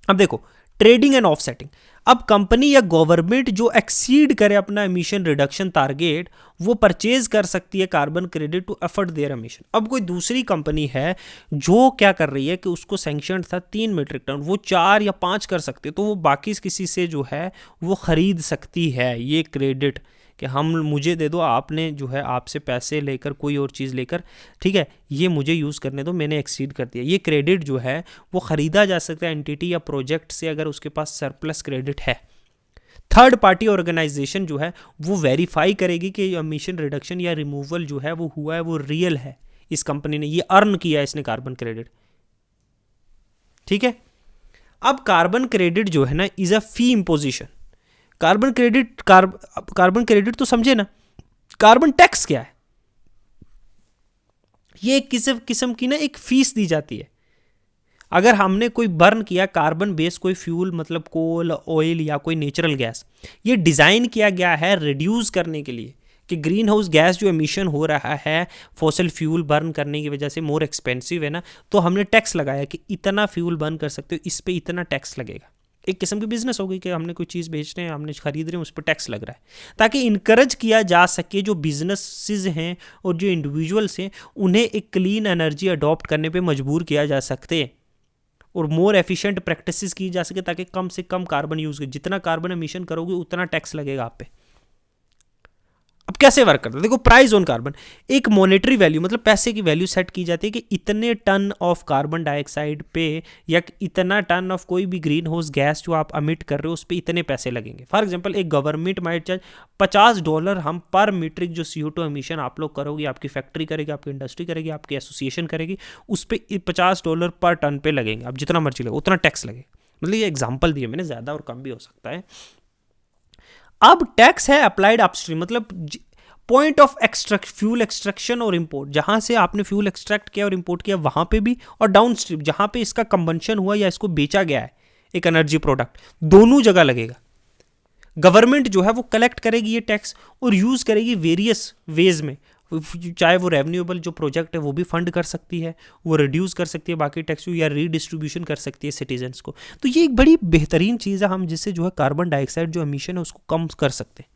अब देखो, ट्रेडिंग एंड ऑफसेटिंग, अब कंपनी या गवर्नमेंट जो एक्सीड करे अपना एमिशन रिडक्शन टारगेट, वो परचेज कर सकती है carbon credit to afford their emission. अब कोई दूसरी कंपनी है जो क्या कर रही है कि उसको सैंक्शन था 3 मीट्रिक टन, वो 4 या 5 कर सकते, तो वो बाकी किसी से जो है वो खरीद सकती है ये क्रेडिट, कि हम मुझे दे दो, आपने जो है आपसे पैसे लेकर कोई और चीज़ लेकर, ठीक है, ये मुझे यूज़ करने दो, मैंने एक्सीड कर दिया। ये क्रेडिट जो है वो ख़रीदा जा सकता है एंटिटी या प्रोजेक्ट से अगर उसके पास सरप्लस क्रेडिट है। थर्ड पार्टी ऑर्गेनाइजेशन जो है वो वेरीफाई करेगी कि एमिशन रिडक्शन या रिमूवल जो है वो हुआ है, वो रियल है, इस कंपनी ने ये अर्न किया है इसने कार्बन क्रेडिट। ठीक है, अब कार्बन क्रेडिट जो है ना is a fee imposition. Carbon credit तो समझे ना, कार्बन टैक्स क्या है, ये एक किस्म की ना एक फीस दी जाती है। अगर हमने कोई बर्न किया कार्बन बेस्ड कोई फ्यूल, मतलब कोल, ऑयल या कोई नेचुरल गैस, ये डिज़ाइन किया गया है रिड्यूस करने के लिए कि ग्रीन हाउस गैस जो एमिशन हो रहा है फॉसिल फ्यूल बर्न करने की वजह से मोर एक्सपेंसिव है ना, तो हमने टैक्स लगाया कि इतना फ्यूल बर्न कर सकते हो, इस पर इतना टैक्स लगेगा। एक किस्म की बिजनेस हो गई कि हमने कोई चीज़ बेच रहे हैं, हमने खरीद रहे हैं, उस पर टैक्स लग रहा है, ताकि इनकरेज किया जा सके जो बिजनेसेस हैं और जो इंडिविजुअल्स हैं उन्हें एक क्लीन एनर्जी अडॉप्ट करने पे मजबूर किया जा सकते और मोर एफिशिएंट प्रैक्टिसेस की जा सके, ताकि कम से कम कार्बन यूज़ करें। जितना कार्बन एमिशन करोगे उतना टैक्स लगेगा आप पे। अब कैसे वर्क करता है, देखो, प्राइस ऑन कार्बन, एक मॉनेटरी वैल्यू, मतलब पैसे की वैल्यू सेट की जाती है कि इतने टन ऑफ कार्बन डाइऑक्साइड पे या इतना टन ऑफ कोई भी ग्रीन हाउस गैस जो आप अमिट कर रहे हो उस पर इतने पैसे लगेंगे। फॉर एग्जांपल, एक गवर्नमेंट माइट चार्ज $50 हम पर मीट्रिक जो CO2 एमिशन आप लोग करोगे, आपकी फैक्ट्री करेगी, आपकी इंडस्ट्री करेगी, आपकी एसोसिएशन करेगी, उस पर $50 पर टन पे लगेंगे। अब जितना मर्जी लगे उतना टैक्स लगे, मतलब ये एग्जाम्पल दिए मैंने, ज़्यादा और कम भी हो सकता है। अब टैक्स है अप्लाइड अपस्ट्रीम, मतलब पॉइंट ऑफ फ्यूल एक्सट्रैक्शन और इंपोर्ट, जहां से आपने फ्यूल एक्सट्रैक्ट किया और इंपोर्ट किया वहां पे भी, और डाउन स्ट्रीम जहां पे इसका कंबंशन हुआ या इसको बेचा गया है एक एनर्जी प्रोडक्ट, दोनों जगह लगेगा। गवर्नमेंट जो है वो कलेक्ट करेगी ये टैक्स और यूज करेगी वेरियस वेज में, चाहे वो रेवेन्यूएबल जो प्रोजेक्ट है वो भी फंड कर सकती है, वो रिड्यूस कर सकती है बाकी टैक्स या रीडिस्ट्रीब्यूशन कर सकती है सिटीजन्स को। तो ये एक बड़ी बेहतरीन चीज़ है, हम जिससे जो है कार्बन डाइऑक्साइड जो एमिशन है उसको कम कर सकते हैं,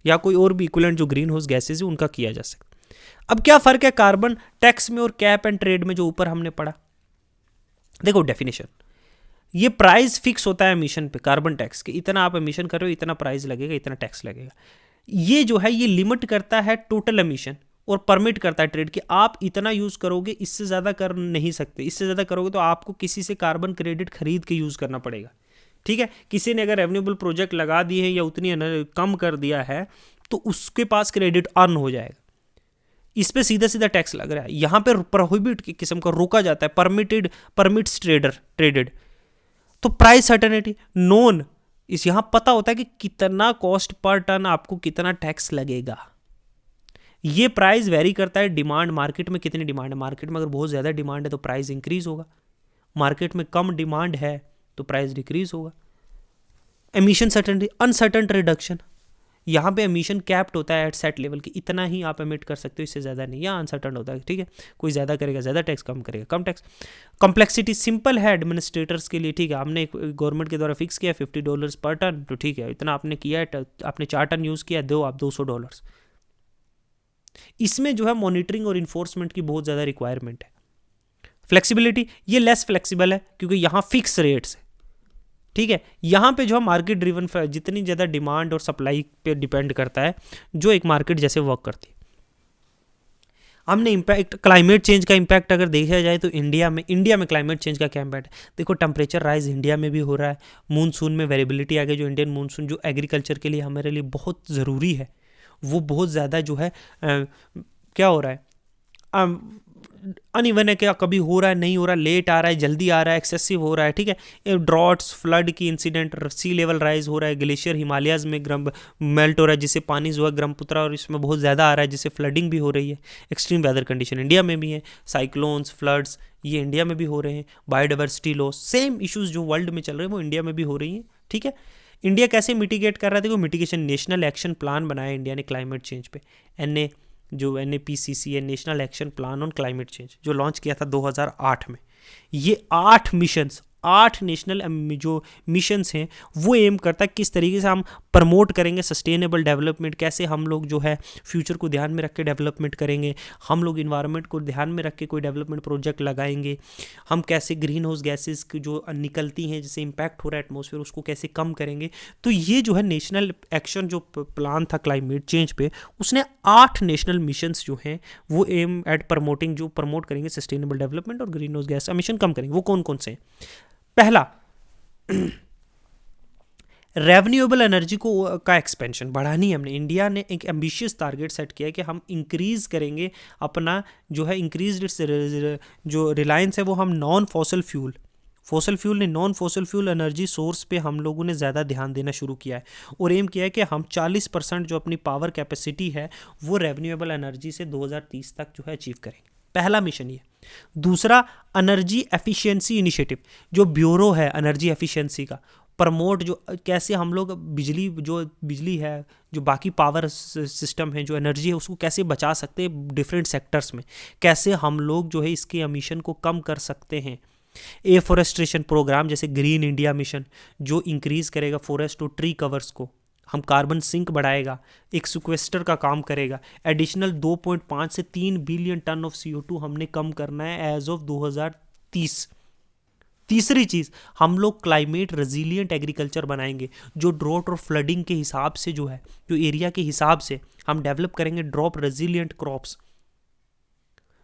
या कोई और भी इक्विवेलेंट जो ग्रीन हाउस गैसेज है उनका किया जा सकता। अब क्या फ़र्क है कार्बन टैक्स में और कैप एंड ट्रेड में जो ऊपर हमने पढ़ा। देखो डेफिनेशन, ये प्राइस फिक्स होता है एमिशन पे, कार्बन टैक्स के, इतना आप एमिशन कर रहे हो इतना प्राइस लगेगा, इतना टैक्स लगेगा। ये जो है ये लिमिट करता है टोटल एमिशन और परमिट करता है ट्रेड कि आप इतना यूज़ करोगे, इससे ज़्यादा कर नहीं सकते, इससे ज़्यादा करोगे तो आपको किसी से कार्बन क्रेडिट खरीद के यूज़ करना पड़ेगा। ठीक है, किसी ने अगर रेवेन्यूएबल प्रोजेक्ट लगा दिए हैं या उतनी कम कर दिया है तो उसके पास क्रेडिट अर्न हो जाएगा। इस पे सीधा सीधा टैक्स लग रहा है। यहाँ पे प्रोहिबिट की किस्म का रोका जाता है, परमिट्स ट्रेडेड। तो प्राइस सर्टेनिटी नोन, इस यहाँ पता होता है कि कितना कॉस्ट पर टन आपको कितना टैक्स लगेगा। ये प्राइस वेरी करता है डिमांड, मार्केट में कितनी डिमांड है। मार्केट में अगर बहुत ज़्यादा डिमांड है तो प्राइस इंक्रीज होगा, मार्केट में कम डिमांड है तो प्राइस डिक्रीज होगा। एमिशन सर्टेनिटी, अनसर्टेन रिडक्शन, यहाँ पे एमिशन कैप्ड होता है एट सेट लेवल की, इतना ही आप एमिट कर सकते हो, इससे ज़्यादा नहीं। यहाँ अनसर्टन होता है, ठीक है, कोई ज़्यादा करेगा ज़्यादा टैक्स, कम करेगा कम टैक्स। कॉम्प्लेक्सिटी सिंपल है एडमिनिस्ट्रेटर्स के लिए, ठीक है, हमने गवर्नमेंट के द्वारा फिक्स किया है $50 पर टन, तो ठीक है इतना आपने किया है, आपने 4 टन यूज़ किया, दो आप $200। इसमें जो है मॉनिटरिंग और इन्फोर्समेंट की बहुत ज़्यादा रिक्वायरमेंट है। फ्लेक्सिबिलिटी, ये लेस फ्लेक्सिबल है क्योंकि यहाँ फिक्स रेट्स है, ठीक है। यहाँ पे जो है मार्केट ड्रिवन, जितनी ज़्यादा डिमांड और सप्लाई पे डिपेंड करता है, जो एक मार्केट जैसे वर्क करती है। हमने इम्पैक्ट, क्लाइमेट चेंज का इम्पैक्ट अगर देखा जाए तो इंडिया में क्लाइमेट चेंज का क्या इम्पैक्ट है। देखो टेम्परेचर राइज इंडिया में भी हो रहा है, मूनसून में वेरिएबिलिटी आ गई, जो इंडियन मूनसून जो एग्रीकल्चर के लिए हमारे लिए बहुत ज़रूरी है, वो बहुत ज़्यादा जो है क्या हो रहा है, अनइवन है, क्या कभी हो रहा है नहीं हो रहा, लेट आ रहा है जल्दी आ रहा है, एक्सेसिव हो रहा है, ठीक है। ड्रॉट्स, फ्लड की इंसिडेंट, सी लेवल राइज हो रहा है, ग्लेशियर हिमालयाज़ में मेल्ट हो रहा है जिससे पानी जो है ब्रह्मपुत्र और इसमें बहुत ज़्यादा आ रहा है जिससे फ्लडिंग भी हो रही है। एक्सट्रीम वेदर कंडीशन इंडिया में भी है, साइक्लोन्स, फ्लड्स, ये इंडिया में भी हो रहे हैं। बायोडाइवर्सिटी लॉस, सेम इश्यूज जो वर्ल्ड में चल रहे हैं वो इंडिया में भी हो रही हैं, ठीक है। इंडिया कैसे मिटिगेट कर रहा है, देखो मिटिगेशन, नेशनल एक्शन प्लान बनाया इंडिया ने क्लाइमेट चेंज पे, NAPCC है, national action plan on climate change, जो लॉन्च किया था 2008 में। ये 8 नेशनल जो मिशंस हैं वो एम करता है किस तरीके से हम प्रमोट करेंगे सस्टेनेबल डेवलपमेंट, कैसे हम लोग जो है फ्यूचर को ध्यान में रख के डेवलपमेंट करेंगे, हम लोग इन्वायरमेंट को ध्यान में रख के कोई डेवलपमेंट प्रोजेक्ट लगाएंगे, हम कैसे ग्रीन हाउस गैसेस जो निकलती हैं जिससे इम्पैक्ट हो रहा है एटमॉस्फेयर उसको कैसे कम करेंगे। तो ये जो है नेशनल एक्शन जो प्लान था क्लाइमेट चेंज पे, उसने 8 नेशनल मिशंस जो हैं वो एम एट प्रमोटिंग, जो प्रमोट करेंगे सस्टेनेबल डेवलपमेंट और ग्रीन हाउस गैस एमिशन कम करेंगे। वो कौन कौन से हैं? पहला, रेन्यूएबल एनर्जी को का एक्सपेंशन बढ़ानी है हमने। इंडिया ने एक एम्बिशियस टारगेट सेट किया है कि हम इंक्रीज करेंगे अपना जो है इंक्रीज जो रिलायंस है वो हम non fossil fuel energy source पे हम लोगों ने ज़्यादा ध्यान देना शुरू किया है और एम किया है कि हम 40% जो अपनी पावर कैपेसिटी है वो रेन्यूएबल एनर्जी से 2030 तक जो है अचीव करेंगे। पहला मिशन ये। दूसरा, एनर्जी एफिशिएंसी इनिशिएटिव, जो ब्यूरो है एनर्जी एफिशिएंसी का, प्रमोट जो कैसे हम लोग बिजली है, जो बाकी पावर सिस्टम है, जो एनर्जी है उसको कैसे बचा सकते हैं डिफरेंट सेक्टर्स में, कैसे हम लोग जो है इसके एमिशन को कम कर सकते हैं। एफॉरेस्ट्रेशन प्रोग्राम जैसे ग्रीन इंडिया मिशन जो इंक्रीज करेगा फॉरेस्ट और ट्री कवर्स को, हम कार्बन सिंक बढ़ाएगा, एक सिक्वेस्टर का काम करेगा, एडिशनल 2.5 से 3 बिलियन टन ऑफ CO2 हमने कम करना है एज ऑफ 2030। तीसरी चीज़, हम लोग क्लाइमेट रेजिलिएंट एग्रीकल्चर बनाएंगे, जो ड्रॉट और फ्लडिंग के हिसाब से जो है, जो एरिया के हिसाब से हम डेवलप करेंगे ड्रॉप रेजिलिएंट क्रॉप्स,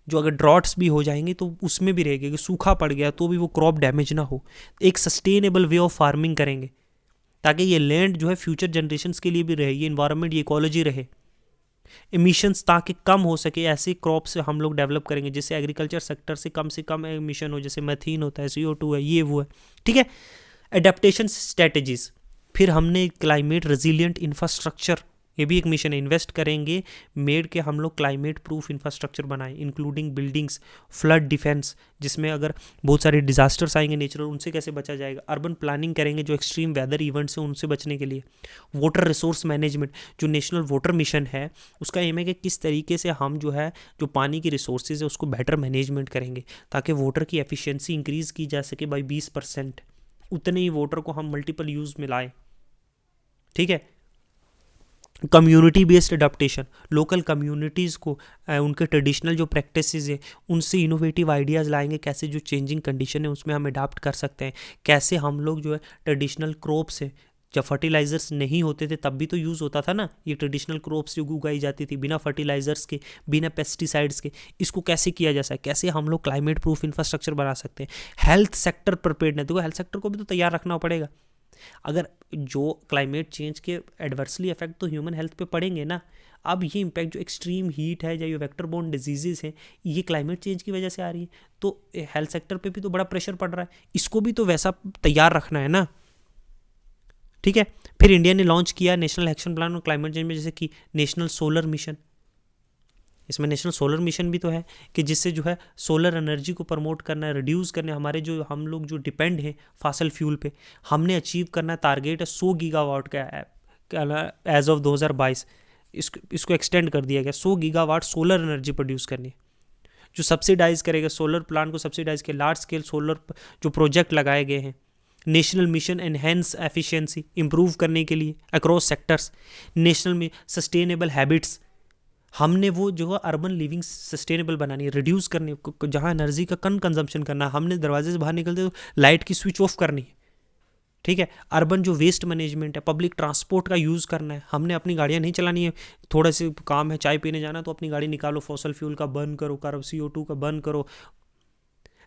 जो अगर ड्रॉट्स भी हो जाएंगे तो उसमें भी रहेगा कि सूखा पड़ गया तो भी वो क्रॉप डैमेज ना हो। एक सस्टेनेबल वे ऑफ फार्मिंग करेंगे ताकि ये लैंड जो है फ्यूचर जनरेशन्स के लिए भी रहे, ये इन्वायरमेंट, ये इकोलॉजी रहे। एमिशंस ताकि कम हो सके, ऐसे क्रॉप्स हम लोग डेवलप करेंगे जिससे एग्रीकल्चर सेक्टर से कम एमिशन हो, जैसे मैथीन होता है, CO2 है, ये वो है, ठीक है। एडेप्टेशन स्ट्रेटजीज, फिर हमने क्लाइमेट रेजिलिएंट इंफ्रास्ट्रक्चर, ये भी एक मिशन है, इन्वेस्ट करेंगे मेड के हम लोग क्लाइमेट प्रूफ इंफ्रास्ट्रक्चर बनाएं, इंक्लूडिंग बिल्डिंग्स, फ्लड डिफेंस, जिसमें अगर बहुत सारे डिजास्टर्स आएंगे नेचुरल, उनसे कैसे बचा जाएगा। अर्बन प्लानिंग करेंगे जो एक्सट्रीम वेदर इवेंट्स हैं उनसे बचने के लिए। वाटर रिसोर्स मैनेजमेंट, जो नेशनल वाटर मिशन है उसका एम है कि किस तरीके से हम जो है जो पानी की रिसोर्सेज है उसको बेटर मैनेजमेंट करेंगे ताकि वाटर की एफिशिएंसी इंक्रीज़ की जा सके बाई 20%, उतने ही वाटर को हम मल्टीपल यूज़ में लाएँ, ठीक है। Community based adaptation, local communities को उनके ट्रेडिशनल जो प्रैक्टिसेस है उनसे इनोवेटिव आइडियाज़ लाएंगे, कैसे जो चेंजिंग कंडीशन है उसमें हम अडाप्ट कर सकते हैं, कैसे हम लोग जो है ट्रेडिशनल क्रॉप्स है, जब फर्टिलाइज़र्स नहीं होते थे तब भी तो यूज़ होता था ना, ये ट्रेडिशनल क्रॉप्स जो उगाई जाती थी बिना फर्टिलाइज़र्स के, बिना पेस्टिसाइड्स के, इसको कैसे किया जा सकता है, कैसे हम लोग क्लाइमेट प्रूफ इंफ्रास्ट्रक्चर बना सकते हैं। हेल्थ सेक्टर प्रिपेयर्डनेस, देखो हेल्थ सेक्टर को भी तो तैयार रखना पड़ेगा। अगर जो क्लाइमेट चेंज के एडवर्सली इफेक्ट तो ह्यूमन हेल्थ पे पड़ेंगे ना, अब ये इम्पैक्ट जो एक्सट्रीम हीट है या ये वेक्टर बोर्न डिजीजेस हैं, ये क्लाइमेट चेंज की वजह से आ रही है, तो हेल्थ सेक्टर पे भी तो बड़ा प्रेशर पड़ रहा है, इसको भी तो वैसा तैयार रखना है ना। ठीक है, फिर इंडिया ने लॉन्च किया national action plan on climate change में, जैसे कि नेशनल सोलर मिशन। इसमें नेशनल सोलर मिशन भी तो है कि जिससे जो है सोलर एनर्जी को प्रमोट करना है, रिड्यूस करना है, हमारे जो हम लोग जो डिपेंड हैं फॉसिल फ्यूल पे, हमने अचीव करना है, टारगेट है 100 गीगावाट का एज ऑफ 2022। इसको एक्सटेंड कर दिया गया, 100 गीगावाट सोलर एनर्जी प्रोड्यूस करनी है, जो सब्सिडाइज करेगा सोलर प्लांट को, सब्सिडाइज के लार्ज स्केल सोलर जो प्रोजेक्ट लगाए गए हैं। National mission enhance efficiency improve करने के लिए अक्रॉस सेक्टर्स। नेशनल में सस्टेनेबल हैबिट्स, हमने वो जो है अर्बन लिविंग सस्टेनेबल बनानी है, रिड्यूस करनी है, जहाँ एनर्जी का कम कंजम्पशन करना है, हमने दरवाजे से बाहर निकलते तो लाइट की स्विच ऑफ करनी है। ठीक है, अर्बन जो वेस्ट मैनेजमेंट है, पब्लिक ट्रांसपोर्ट का यूज़ करना है, हमने अपनी गाड़ियाँ नहीं चलानी है, थोड़ा से काम है चाय पीने जाना तो अपनी गाड़ी निकालो, फॉसल फ्यूल का बर्न करो, कार्बन CO2 का बर्न करो।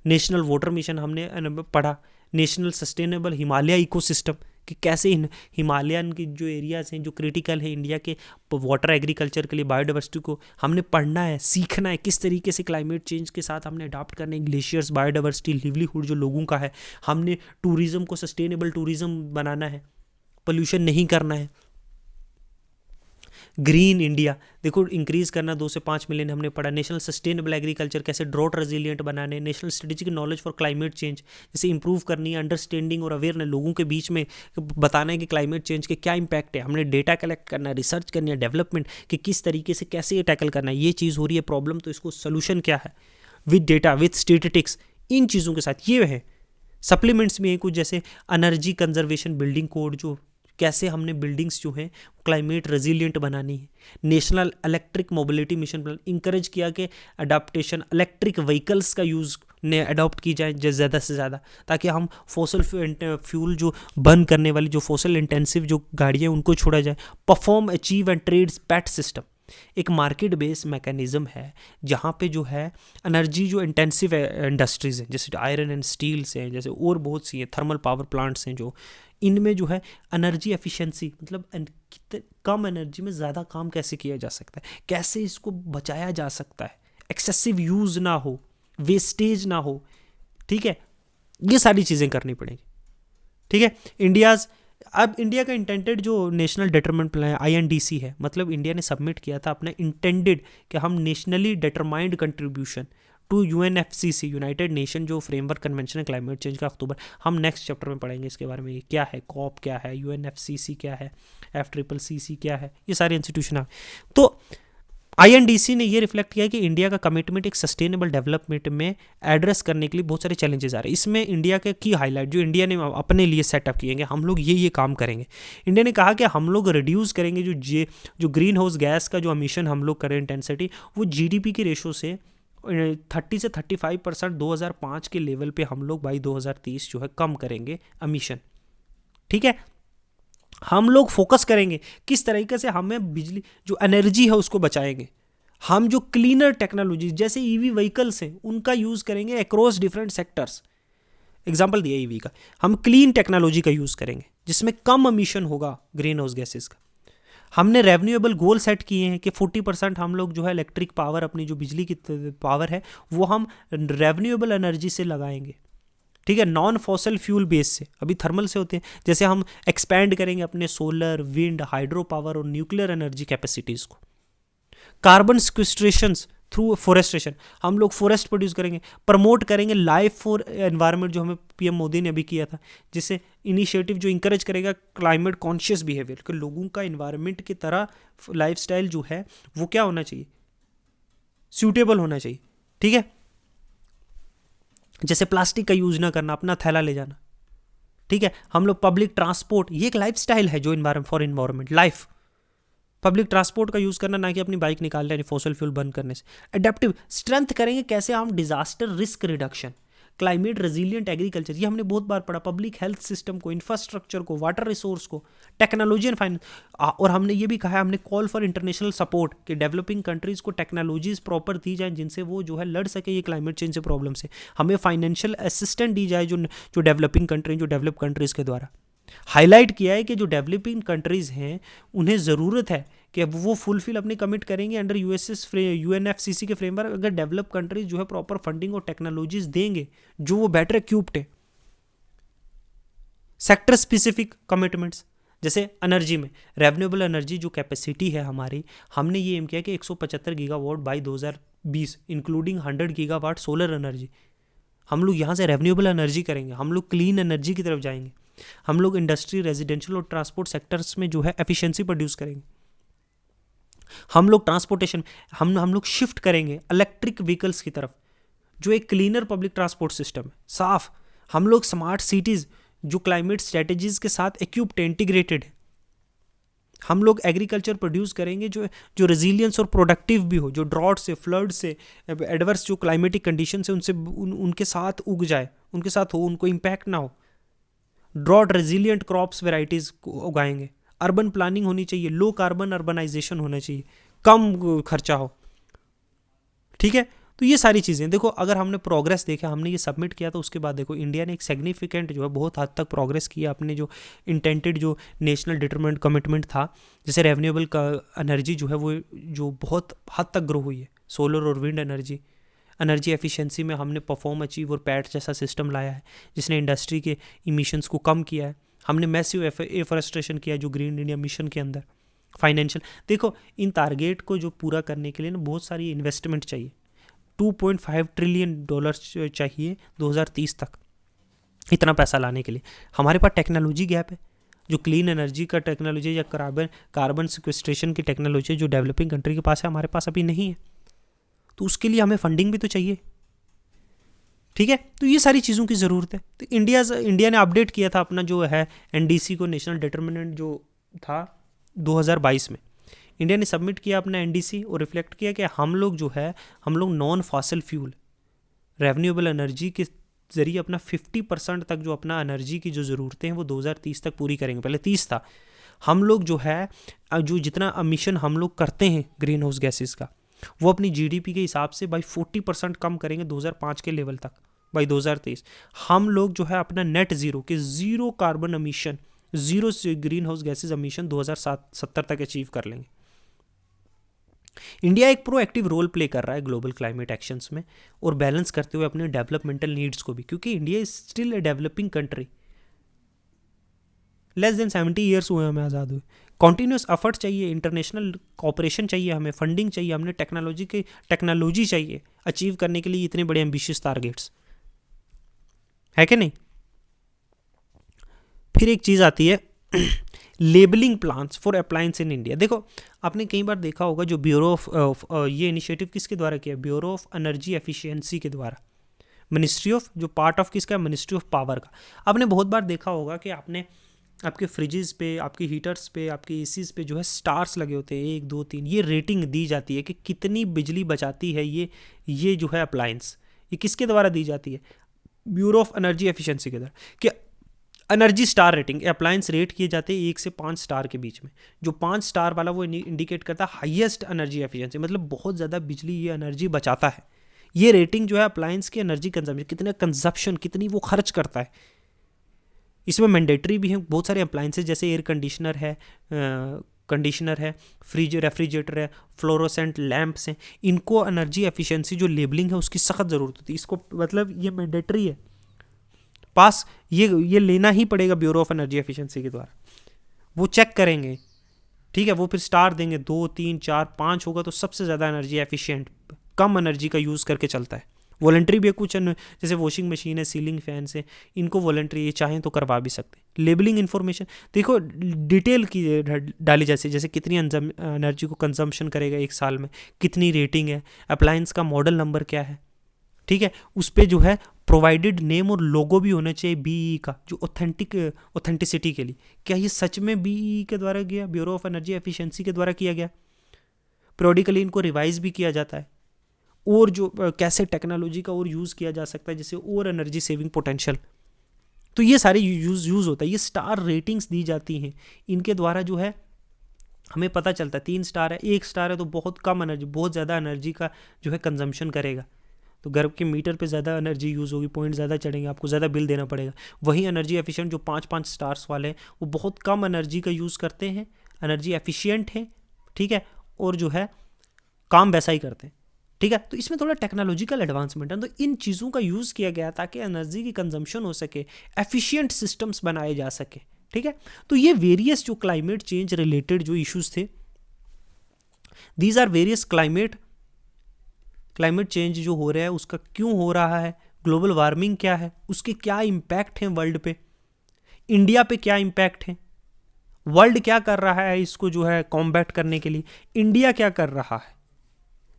नेशनल वाटर मिशन हमने पढ़ा, नेशनल सस्टेनेबल हिमालय इकोसिस्टम कि कैसे हिमालयन के जो एरियाज हैं जो क्रिटिकल है इंडिया के वाटर एग्रीकल्चर के लिए, बायोडाइवर्सिटी को हमने पढ़ना है, सीखना है, किस तरीके से क्लाइमेट चेंज के साथ हमने अडॉप्ट करना है, ग्लेशियर्स, बायोडाइवर्सिटी, लिवलीहुड जो लोगों का है, हमने टूरिज्म को सस्टेनेबल टूरिज्म बनाना है, पोल्यूशन नहीं करना है। ग्रीन इंडिया देखो इंक्रीज करना 2 से 5 मिलियन हमने पढ़ा। नेशनल सस्टेनेबल एग्रीकल्चर कैसे ड्रॉट रेजिलिएंट बनाने, national strategic knowledge for climate change जैसे इंप्रूव करनी है, अंडरस्टैंडिंग और अवेयरनेस लोगों के बीच में बताना है कि क्लाइमेट चेंज के क्या इंपैक्ट है, हमने डेटा कलेक्ट करना है, रिसर्च करनी है, डेवलपमेंट कि किस तरीके से कैसे ये टैकल करना है, ये चीज़ हो रही है प्रॉब्लम तो इसको सोल्यूशन क्या है, विद डेटा विद स्टेटिस्टिक्स, इन चीज़ों के साथ ये है। सप्लीमेंट्स में कुछ जैसे एनर्जी कंजर्वेशन बिल्डिंग कोड, जो कैसे हमने बिल्डिंग्स जो हैं क्लाइमेट रेजिलिएंट बनानी है। National electric mobility mission plan encourage किया कि अडाप्टेशन इलेक्ट्रिक व्हीकल्स का यूज़ ने अडॉप्ट की जाए ज़्यादा से ज़्यादा, ताकि हम फॉसल फ्यूल जो बर्न करने वाली जो फॉसल इंटेंसिव जो गाड़ियाँ उनको छोड़ा जाए। Perform achieve and trades PAT system एक मार्केट बेस्ड मैकेनिज्म है जहाँ पे जो है एनर्जी जो इंटेंसिव इंडस्ट्रीज़ हैं जैसे आयरन एंड स्टील्स हैं, जैसे और बहुत सी हैं, थर्मल पावर प्लांट्स हैं, जो इनमें जो है एनर्जी एफिशिएंसी मतलब कम एनर्जी में ज़्यादा काम कैसे किया जा सकता है, कैसे इसको बचाया जा सकता है, एक्सेसिव यूज़ ना हो, वेस्टेज ना हो। ठीक है, ये सारी चीज़ें करनी पड़ेंगी। ठीक है, अब इंडिया का इंटेंडेड जो नेशनल डिटरमाइंड प्लान INDC है, मतलब इंडिया ने सबमिट किया था अपना इंटेंडेड कि हम nationally determined contribution to UNFCC united nation जो फ्रेमवर्क कन्वेंशन है क्लाइमेट चेंज का, अक्टूबर हम नेक्स्ट चैप्टर में पढ़ेंगे इसके बारे में, क्या है COP क्या है, UNFCC क्या है, FCCC क्या है, ये सारे इंस्टीट्यूशन है। तो INDC ने ये रिफ्लेक्ट किया कि इंडिया का कमिटमेंट एक सस्टेनेबल डेवलपमेंट में एड्रेस करने के लिए बहुत सारे चैलेंजेस आ रहे हैं। इसमें इंडिया के की हाईलाइट जो इंडिया ने अपने लिए सेटअप किए, हम लोग ये काम करेंगे। इंडिया ने कहा कि हम लोग रिड्यूस करेंगे जो ग्रीन हाउस गैस का जो एमिशन हम लोग करें इंटेंसिटी, वो GDP के रेशो से 30 से 35% 2005 के लेवल पे हम लोग बाई 2030 जो है कम करेंगे एमिशन। ठीक है, हम लोग फोकस करेंगे किस तरीके से हमें बिजली जो एनर्जी है उसको बचाएंगे। हम जो क्लीनर टेक्नोलॉजी जैसे EV व्हीकल्स हैं उनका यूज़ करेंगे अक्रॉस डिफरेंट सेक्टर्स। एग्जांपल दिया EV का, हम क्लीन टेक्नोलॉजी का यूज़ करेंगे जिसमें कम एमिशन होगा ग्रीन हाउस गैसेस का। हमने रेवन्यूएबल गोल सेट किए हैं कि 40% हम लोग जो है इलेक्ट्रिक पावर, अपनी जो बिजली की पावर है वो हम रेवन्यूएबल एनर्जी से लगाएंगे। ठीक है, नॉन फॉसल फ्यूल बेस से, अभी थर्मल से होते हैं, जैसे हम एक्सपैंड करेंगे अपने सोलर, विंड, हाइड्रो पावर और न्यूक्लियर एनर्जी कैपेसिटीज़ को। कार्बन सिक्वेस्ट्रेशंस थ्रू फॉरेस्टेशन, हम लोग फॉरेस्ट प्रोड्यूस करेंगे, प्रमोट करेंगे लाइफ फॉर एनवायरनमेंट जो हमें PM मोदी ने अभी किया था, जिससे इनिशिएटिव जो इंकरेज करेगा क्लाइमेट कॉन्शियस बिहेवियर कि लोगों का एनवायरनमेंट की तरह लाइफस्टाइल जो है वो क्या होना चाहिए, सूटेबल होना चाहिए। ठीक है, जैसे प्लास्टिक का यूज ना करना, अपना थैला ले जाना। ठीक है, हम लोग पब्लिक ट्रांसपोर्ट, ये एक लाइफस्टाइल है जो for environment life, public transport का यूज़ करना, ना कि अपनी बाइक निकाल लें फॉसल फ्यूल बंद करने से। एडेप्टिव स्ट्रेंथ करेंगे कैसे हम disaster risk reduction, climate resilient agriculture, ये हमने बहुत बार पढ़ा, पब्लिक हेल्थ सिस्टम को, इंफ्रास्ट्रक्चर को, वाटर रिसोर्स को, टेक्नोलॉजी एंड फाइनेंस। और हमने ये भी कहा है, हमने कॉल फॉर इंटरनेशनल सपोर्ट कि डेवलपिंग कंट्रीज़ को टेक्नोलॉजीज प्रॉपर दी जाए जिनसे वो जो है लड़ सके ये क्लाइमेट चेंज से प्रॉब्लम से। हमें फाइनेंशियल असिस्टेंट दी जाए जो डेवलपिंग कंट्री, जो डेवलप कंट्रीज़ के द्वारा। हाईलाइट किया है कि जो डेवलपिंग कंट्रीज़ हैं उन्हें ज़रूरत है कि वो फुलफिल अपनी कमिट करेंगे अंडर यूएनएफसीसी के फ्रेमवर्क, अगर डेवलप कंट्रीज जो है प्रॉपर फंडिंग और टेक्नोलॉजीज देंगे जो वो बेटर इक्विप्ड है। सेक्टर स्पेसिफिक कमिटमेंट्स, जैसे एनर्जी में रेन्यूएबल एनर्जी जो कैपेसिटी है हमारी, हमने ये एम किया कि 175 gigawatt by 2020 including 100 gigawatt solar energy. हम लोग यहाँ से रेन्यूएबल एनर्जी करेंगे, हम लोग क्लीन एनर्जी की तरफ जाएंगे, हम लोग इंडस्ट्री, रेजिडेंशियल और ट्रांसपोर्ट सेक्टर्स में जो है एफिशिएंसी प्रोड्यूस करेंगे, हम लोग ट्रांसपोर्टेशन हम लोग शिफ्ट करेंगे इलेक्ट्रिक व्हीकल्स की तरफ, जो एक क्लीनर पब्लिक ट्रांसपोर्ट सिस्टम है, साफ। हम लोग स्मार्ट सिटीज़ जो क्लाइमेट स्ट्रेटजीज के साथ इक्विप्ड इंटीग्रेटेड है। हम लोग एग्रीकल्चर प्रोड्यूस करेंगे जो रेजिलियंस और प्रोडक्टिव भी हो, जो ड्रॉट से, फ्लड से, एडवर्स जो क्लाइमेटिक कंडीशन से उनके साथ उग जाए, उनके साथ हो, उनको इम्पैक्ट ना हो। ड्रॉट रेजिलियंट क्रॉप्स वेराइटीज़ उगाएंगे। अर्बन प्लानिंग होनी चाहिए, लो कार्बन अर्बनाइजेशन होना चाहिए, कम खर्चा हो, ठीक है। तो ये सारी चीज़ें देखो, अगर हमने प्रोग्रेस देखा, हमने ये सबमिट किया, तो उसके बाद देखो इंडिया ने एक सिग्निफिकेंट जो है बहुत हद तक प्रोग्रेस किया अपने जो इंटेंटेड जो नेशनल डिटरमिनेंट कमिटमेंट था। जैसे रेन्यूएबल का एनर्जी जो है वो जो बहुत हद तक ग्रो हुई है, सोलर और विंड एनर्जी एफिशिएंसी में हमने परफॉर्म अचीव और पैट जैसा सिस्टम लाया है जिसने इंडस्ट्री के इमिशंस को कम किया है। हमने मैसिव एफॉरेस्टेशन किया जो ग्रीन इंडिया मिशन के अंदर। फाइनेंशियल देखो, इन टारगेट को जो पूरा करने के लिए ना बहुत सारी इन्वेस्टमेंट चाहिए, $2.5 ट्रिलियन चाहिए 2030 तक। इतना पैसा लाने के लिए हमारे पास टेक्नोलॉजी गैप है, जो क्लीन एनर्जी का टेक्नोलॉजी या कार्बन सिक्वेस्ट्रेशन की टेक्नोलॉजी जो डेवलपिंग कंट्री के पास है, हमारे पास अभी नहीं है। तो उसके लिए हमें फंडिंग भी तो चाहिए, ठीक है। तो ये सारी चीज़ों की ज़रूरत है। तो इंडिया ने अपडेट किया था अपना जो है एनडीसी को, नेशनल डिटरमिनेंट जो था 2022 में इंडिया ने सबमिट किया अपना एनडीसी और रिफ्लेक्ट किया कि हम लोग non fossil fuel renewable energy के ज़रिए अपना 50% तक जो अपना एनर्जी की जो ज़रूरतें हैं वो 2030 तक पूरी करेंगे। पहले 30 था। हम लोग जो है जो जितना एमिशन हम लोग करते हैं ग्रीन हाउस गैसेस का, वो अपनी जीडीपी के हिसाब से बाई 40% कम करेंगे 2005 के लेवल तक। बाई 2023 हम लोग जो है अपना नेट ज़ीरो के zero carbon emission, zero green house gases emission 2070 तक अचीव कर लेंगे। इंडिया एक प्रोएक्टिव रोल प्ले कर रहा है ग्लोबल क्लाइमेट एक्शंस में और बैलेंस करते हुए अपने डेवलपमेंटल नीड्स को भी, क्योंकि India is still a developing country. Less than 70 years हुए हमें आज़ाद हुए। कॉन्टीन्यूस एफर्ट चाहिए, इंटरनेशनल कॉपरेशन चाहिए, हमें फंडिंग चाहिए, हमने टेक्नोलॉजी चाहिए अचीव करने के लिए इतने बड़े एम्बिशियस टारगेट्स, है कि नहीं। फिर एक चीज़ आती है labelling plans for appliance in India. देखो, आपने कई बार देखा होगा जो ब्यूरो ऑफ ये इनिशिएटिव किसके द्वारा किया, ब्यूरो ऑफ एनर्जी एफिशिएंसी के द्वारा, मिनिस्ट्री ऑफ जो पार्ट ऑफ किसका, मिनिस्ट्री ऑफ पावर का। आपने बहुत बार देखा होगा कि आपने आपके फ्रिजेस पे, आपके हीटर्स पे, आपके एसीज पे जो है स्टार्स लगे होते हैं, 1 2 3, ये रेटिंग दी जाती है कि कितनी बिजली बचाती है ये जो है अप्लायंस। ये किसके द्वारा दी जाती है, ब्यूरो ऑफ एनर्जी एफिशिएंसी के द्वारा। कि energy star rating, appliance rate किए जाते हैं 1 से 5 स्टार के बीच में। जो 5 स्टार वाला वो इंडिकेट करता है हाईएस्ट एनर्जी एफिशिएंसी, मतलब बहुत ज़्यादा बिजली ये एनर्जी बचाता है। ये रेटिंग जो है अप्लायंस की एनर्जी कंजम्पशन, कितना कंजप्शन, कितनी वो खर्च करता है, इसमें मैंडेटरी भी है। बहुत सारे अप्लायंसेज जैसे एयर कंडीशनर है, फ्रिज, रेफ्रिजरेटर है, फ्लोरोसेंट लैंप्स हैं, इनको एनर्जी एफिशिएंसी जो लेबलिंग है उसकी सख्त ज़रूरत होती है। इसको मतलब ये मैंडेटरी है, पास ये लेना ही पड़ेगा ब्यूरो ऑफ एनर्जी एफिशिएंसी के द्वारा। वो चेक करेंगे, ठीक है, वो फिर स्टार देंगे, 2 3 4 5 होगा तो सबसे ज़्यादा एनर्जी एफिशिएंट, कम एनर्जी का यूज़ करके चलता है। वॉलंटरी भी है कुछ, जैसे वॉशिंग मशीन है, सीलिंग फैंस है, इनको वॉलंटरी ये चाहें तो करवा भी सकते हैं। लेबलिंग इन्फॉर्मेशन देखो डिटेल की डाली जैसे कितनी एनर्जी को कंजम्पशन करेगा 1 साल में, कितनी रेटिंग है, अप्लायंस का मॉडल नंबर क्या है, ठीक है। उस पर जो है प्रोवाइडेड नेम और लोगो भी होना चाहिए बीई का, जो ऑथेंटिसिटी के लिए, क्या ये सच में बीई के द्वारा किया, ब्यूरो ऑफ एनर्जी एफिशिएंसी के द्वारा किया गया। पीरियडिकली इनको रिवाइज भी किया जाता है, और जो कैसे टेक्नोलॉजी का और यूज़ किया जा सकता है, जैसे और एनर्जी सेविंग पोटेंशियल, तो ये सारे यूज़ होता है। ये स्टार रेटिंग्स दी जाती हैं, इनके द्वारा जो है हमें पता चलता है 3 स्टार है, 1 स्टार है तो बहुत कम एनर्जी, बहुत ज़्यादा एनर्जी का जो है कंजम्पशन करेगा, तो घर के मीटर पे ज़्यादा एनर्जी यूज़ होगी, पॉइंट ज़्यादा चढ़ेंगे, आपको ज़्यादा बिल देना पड़ेगा। वही एनर्जी एफिशिएंट जो 5 5 स्टार्स वाले हैं वो बहुत कम एनर्जी का यूज़ करते हैं, एनर्जी एफिशिएंट है, ठीक है, और जो है काम वैसा ही करते हैं, ठीक है। तो इसमें थोड़ा टेक्नोलॉजिकल एडवांसमेंट है, तो इन चीज़ों का यूज़ किया गया ताकि एनर्जी की कंजम्पशन हो सके, एफिशिएंट सिस्टम्स बनाए जा सके, ठीक है। तो ये वेरियस जो क्लाइमेट चेंज रिलेटेड जो इश्यूज थे, these are various climate change जो हो रहा है उसका क्यों हो रहा है, ग्लोबल वार्मिंग क्या है, उसके क्या इम्पैक्ट हैं वर्ल्ड पे, इंडिया पे क्या इम्पैक्ट है, वर्ल्ड क्या कर रहा है इसको जो है कॉम्बैट करने के लिए, इंडिया क्या कर रहा है,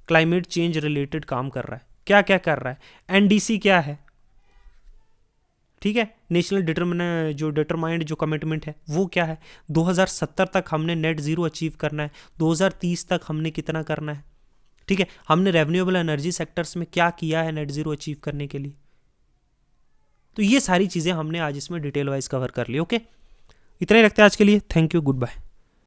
क्लाइमेट चेंज रिलेटेड काम कर रहा है, क्या क्या कर रहा है, एनडीसी क्या है, ठीक है, नेशनल डिटरमाइंड जो कमिटमेंट है वो क्या है, 2070 तक हमने नेट जीरो अचीव करना है, 2030 तक हमने कितना करना है, ठीक है, हमने रेन्यूएबल एनर्जी सेक्टर्स में क्या किया है नेट जीरो अचीव करने के लिए। तो ये सारी चीज़ें हमने आज इसमें डिटेल वाइज कवर कर ली। ओके, इतना ही रखते हैं आज के लिए। Thank you, good bye.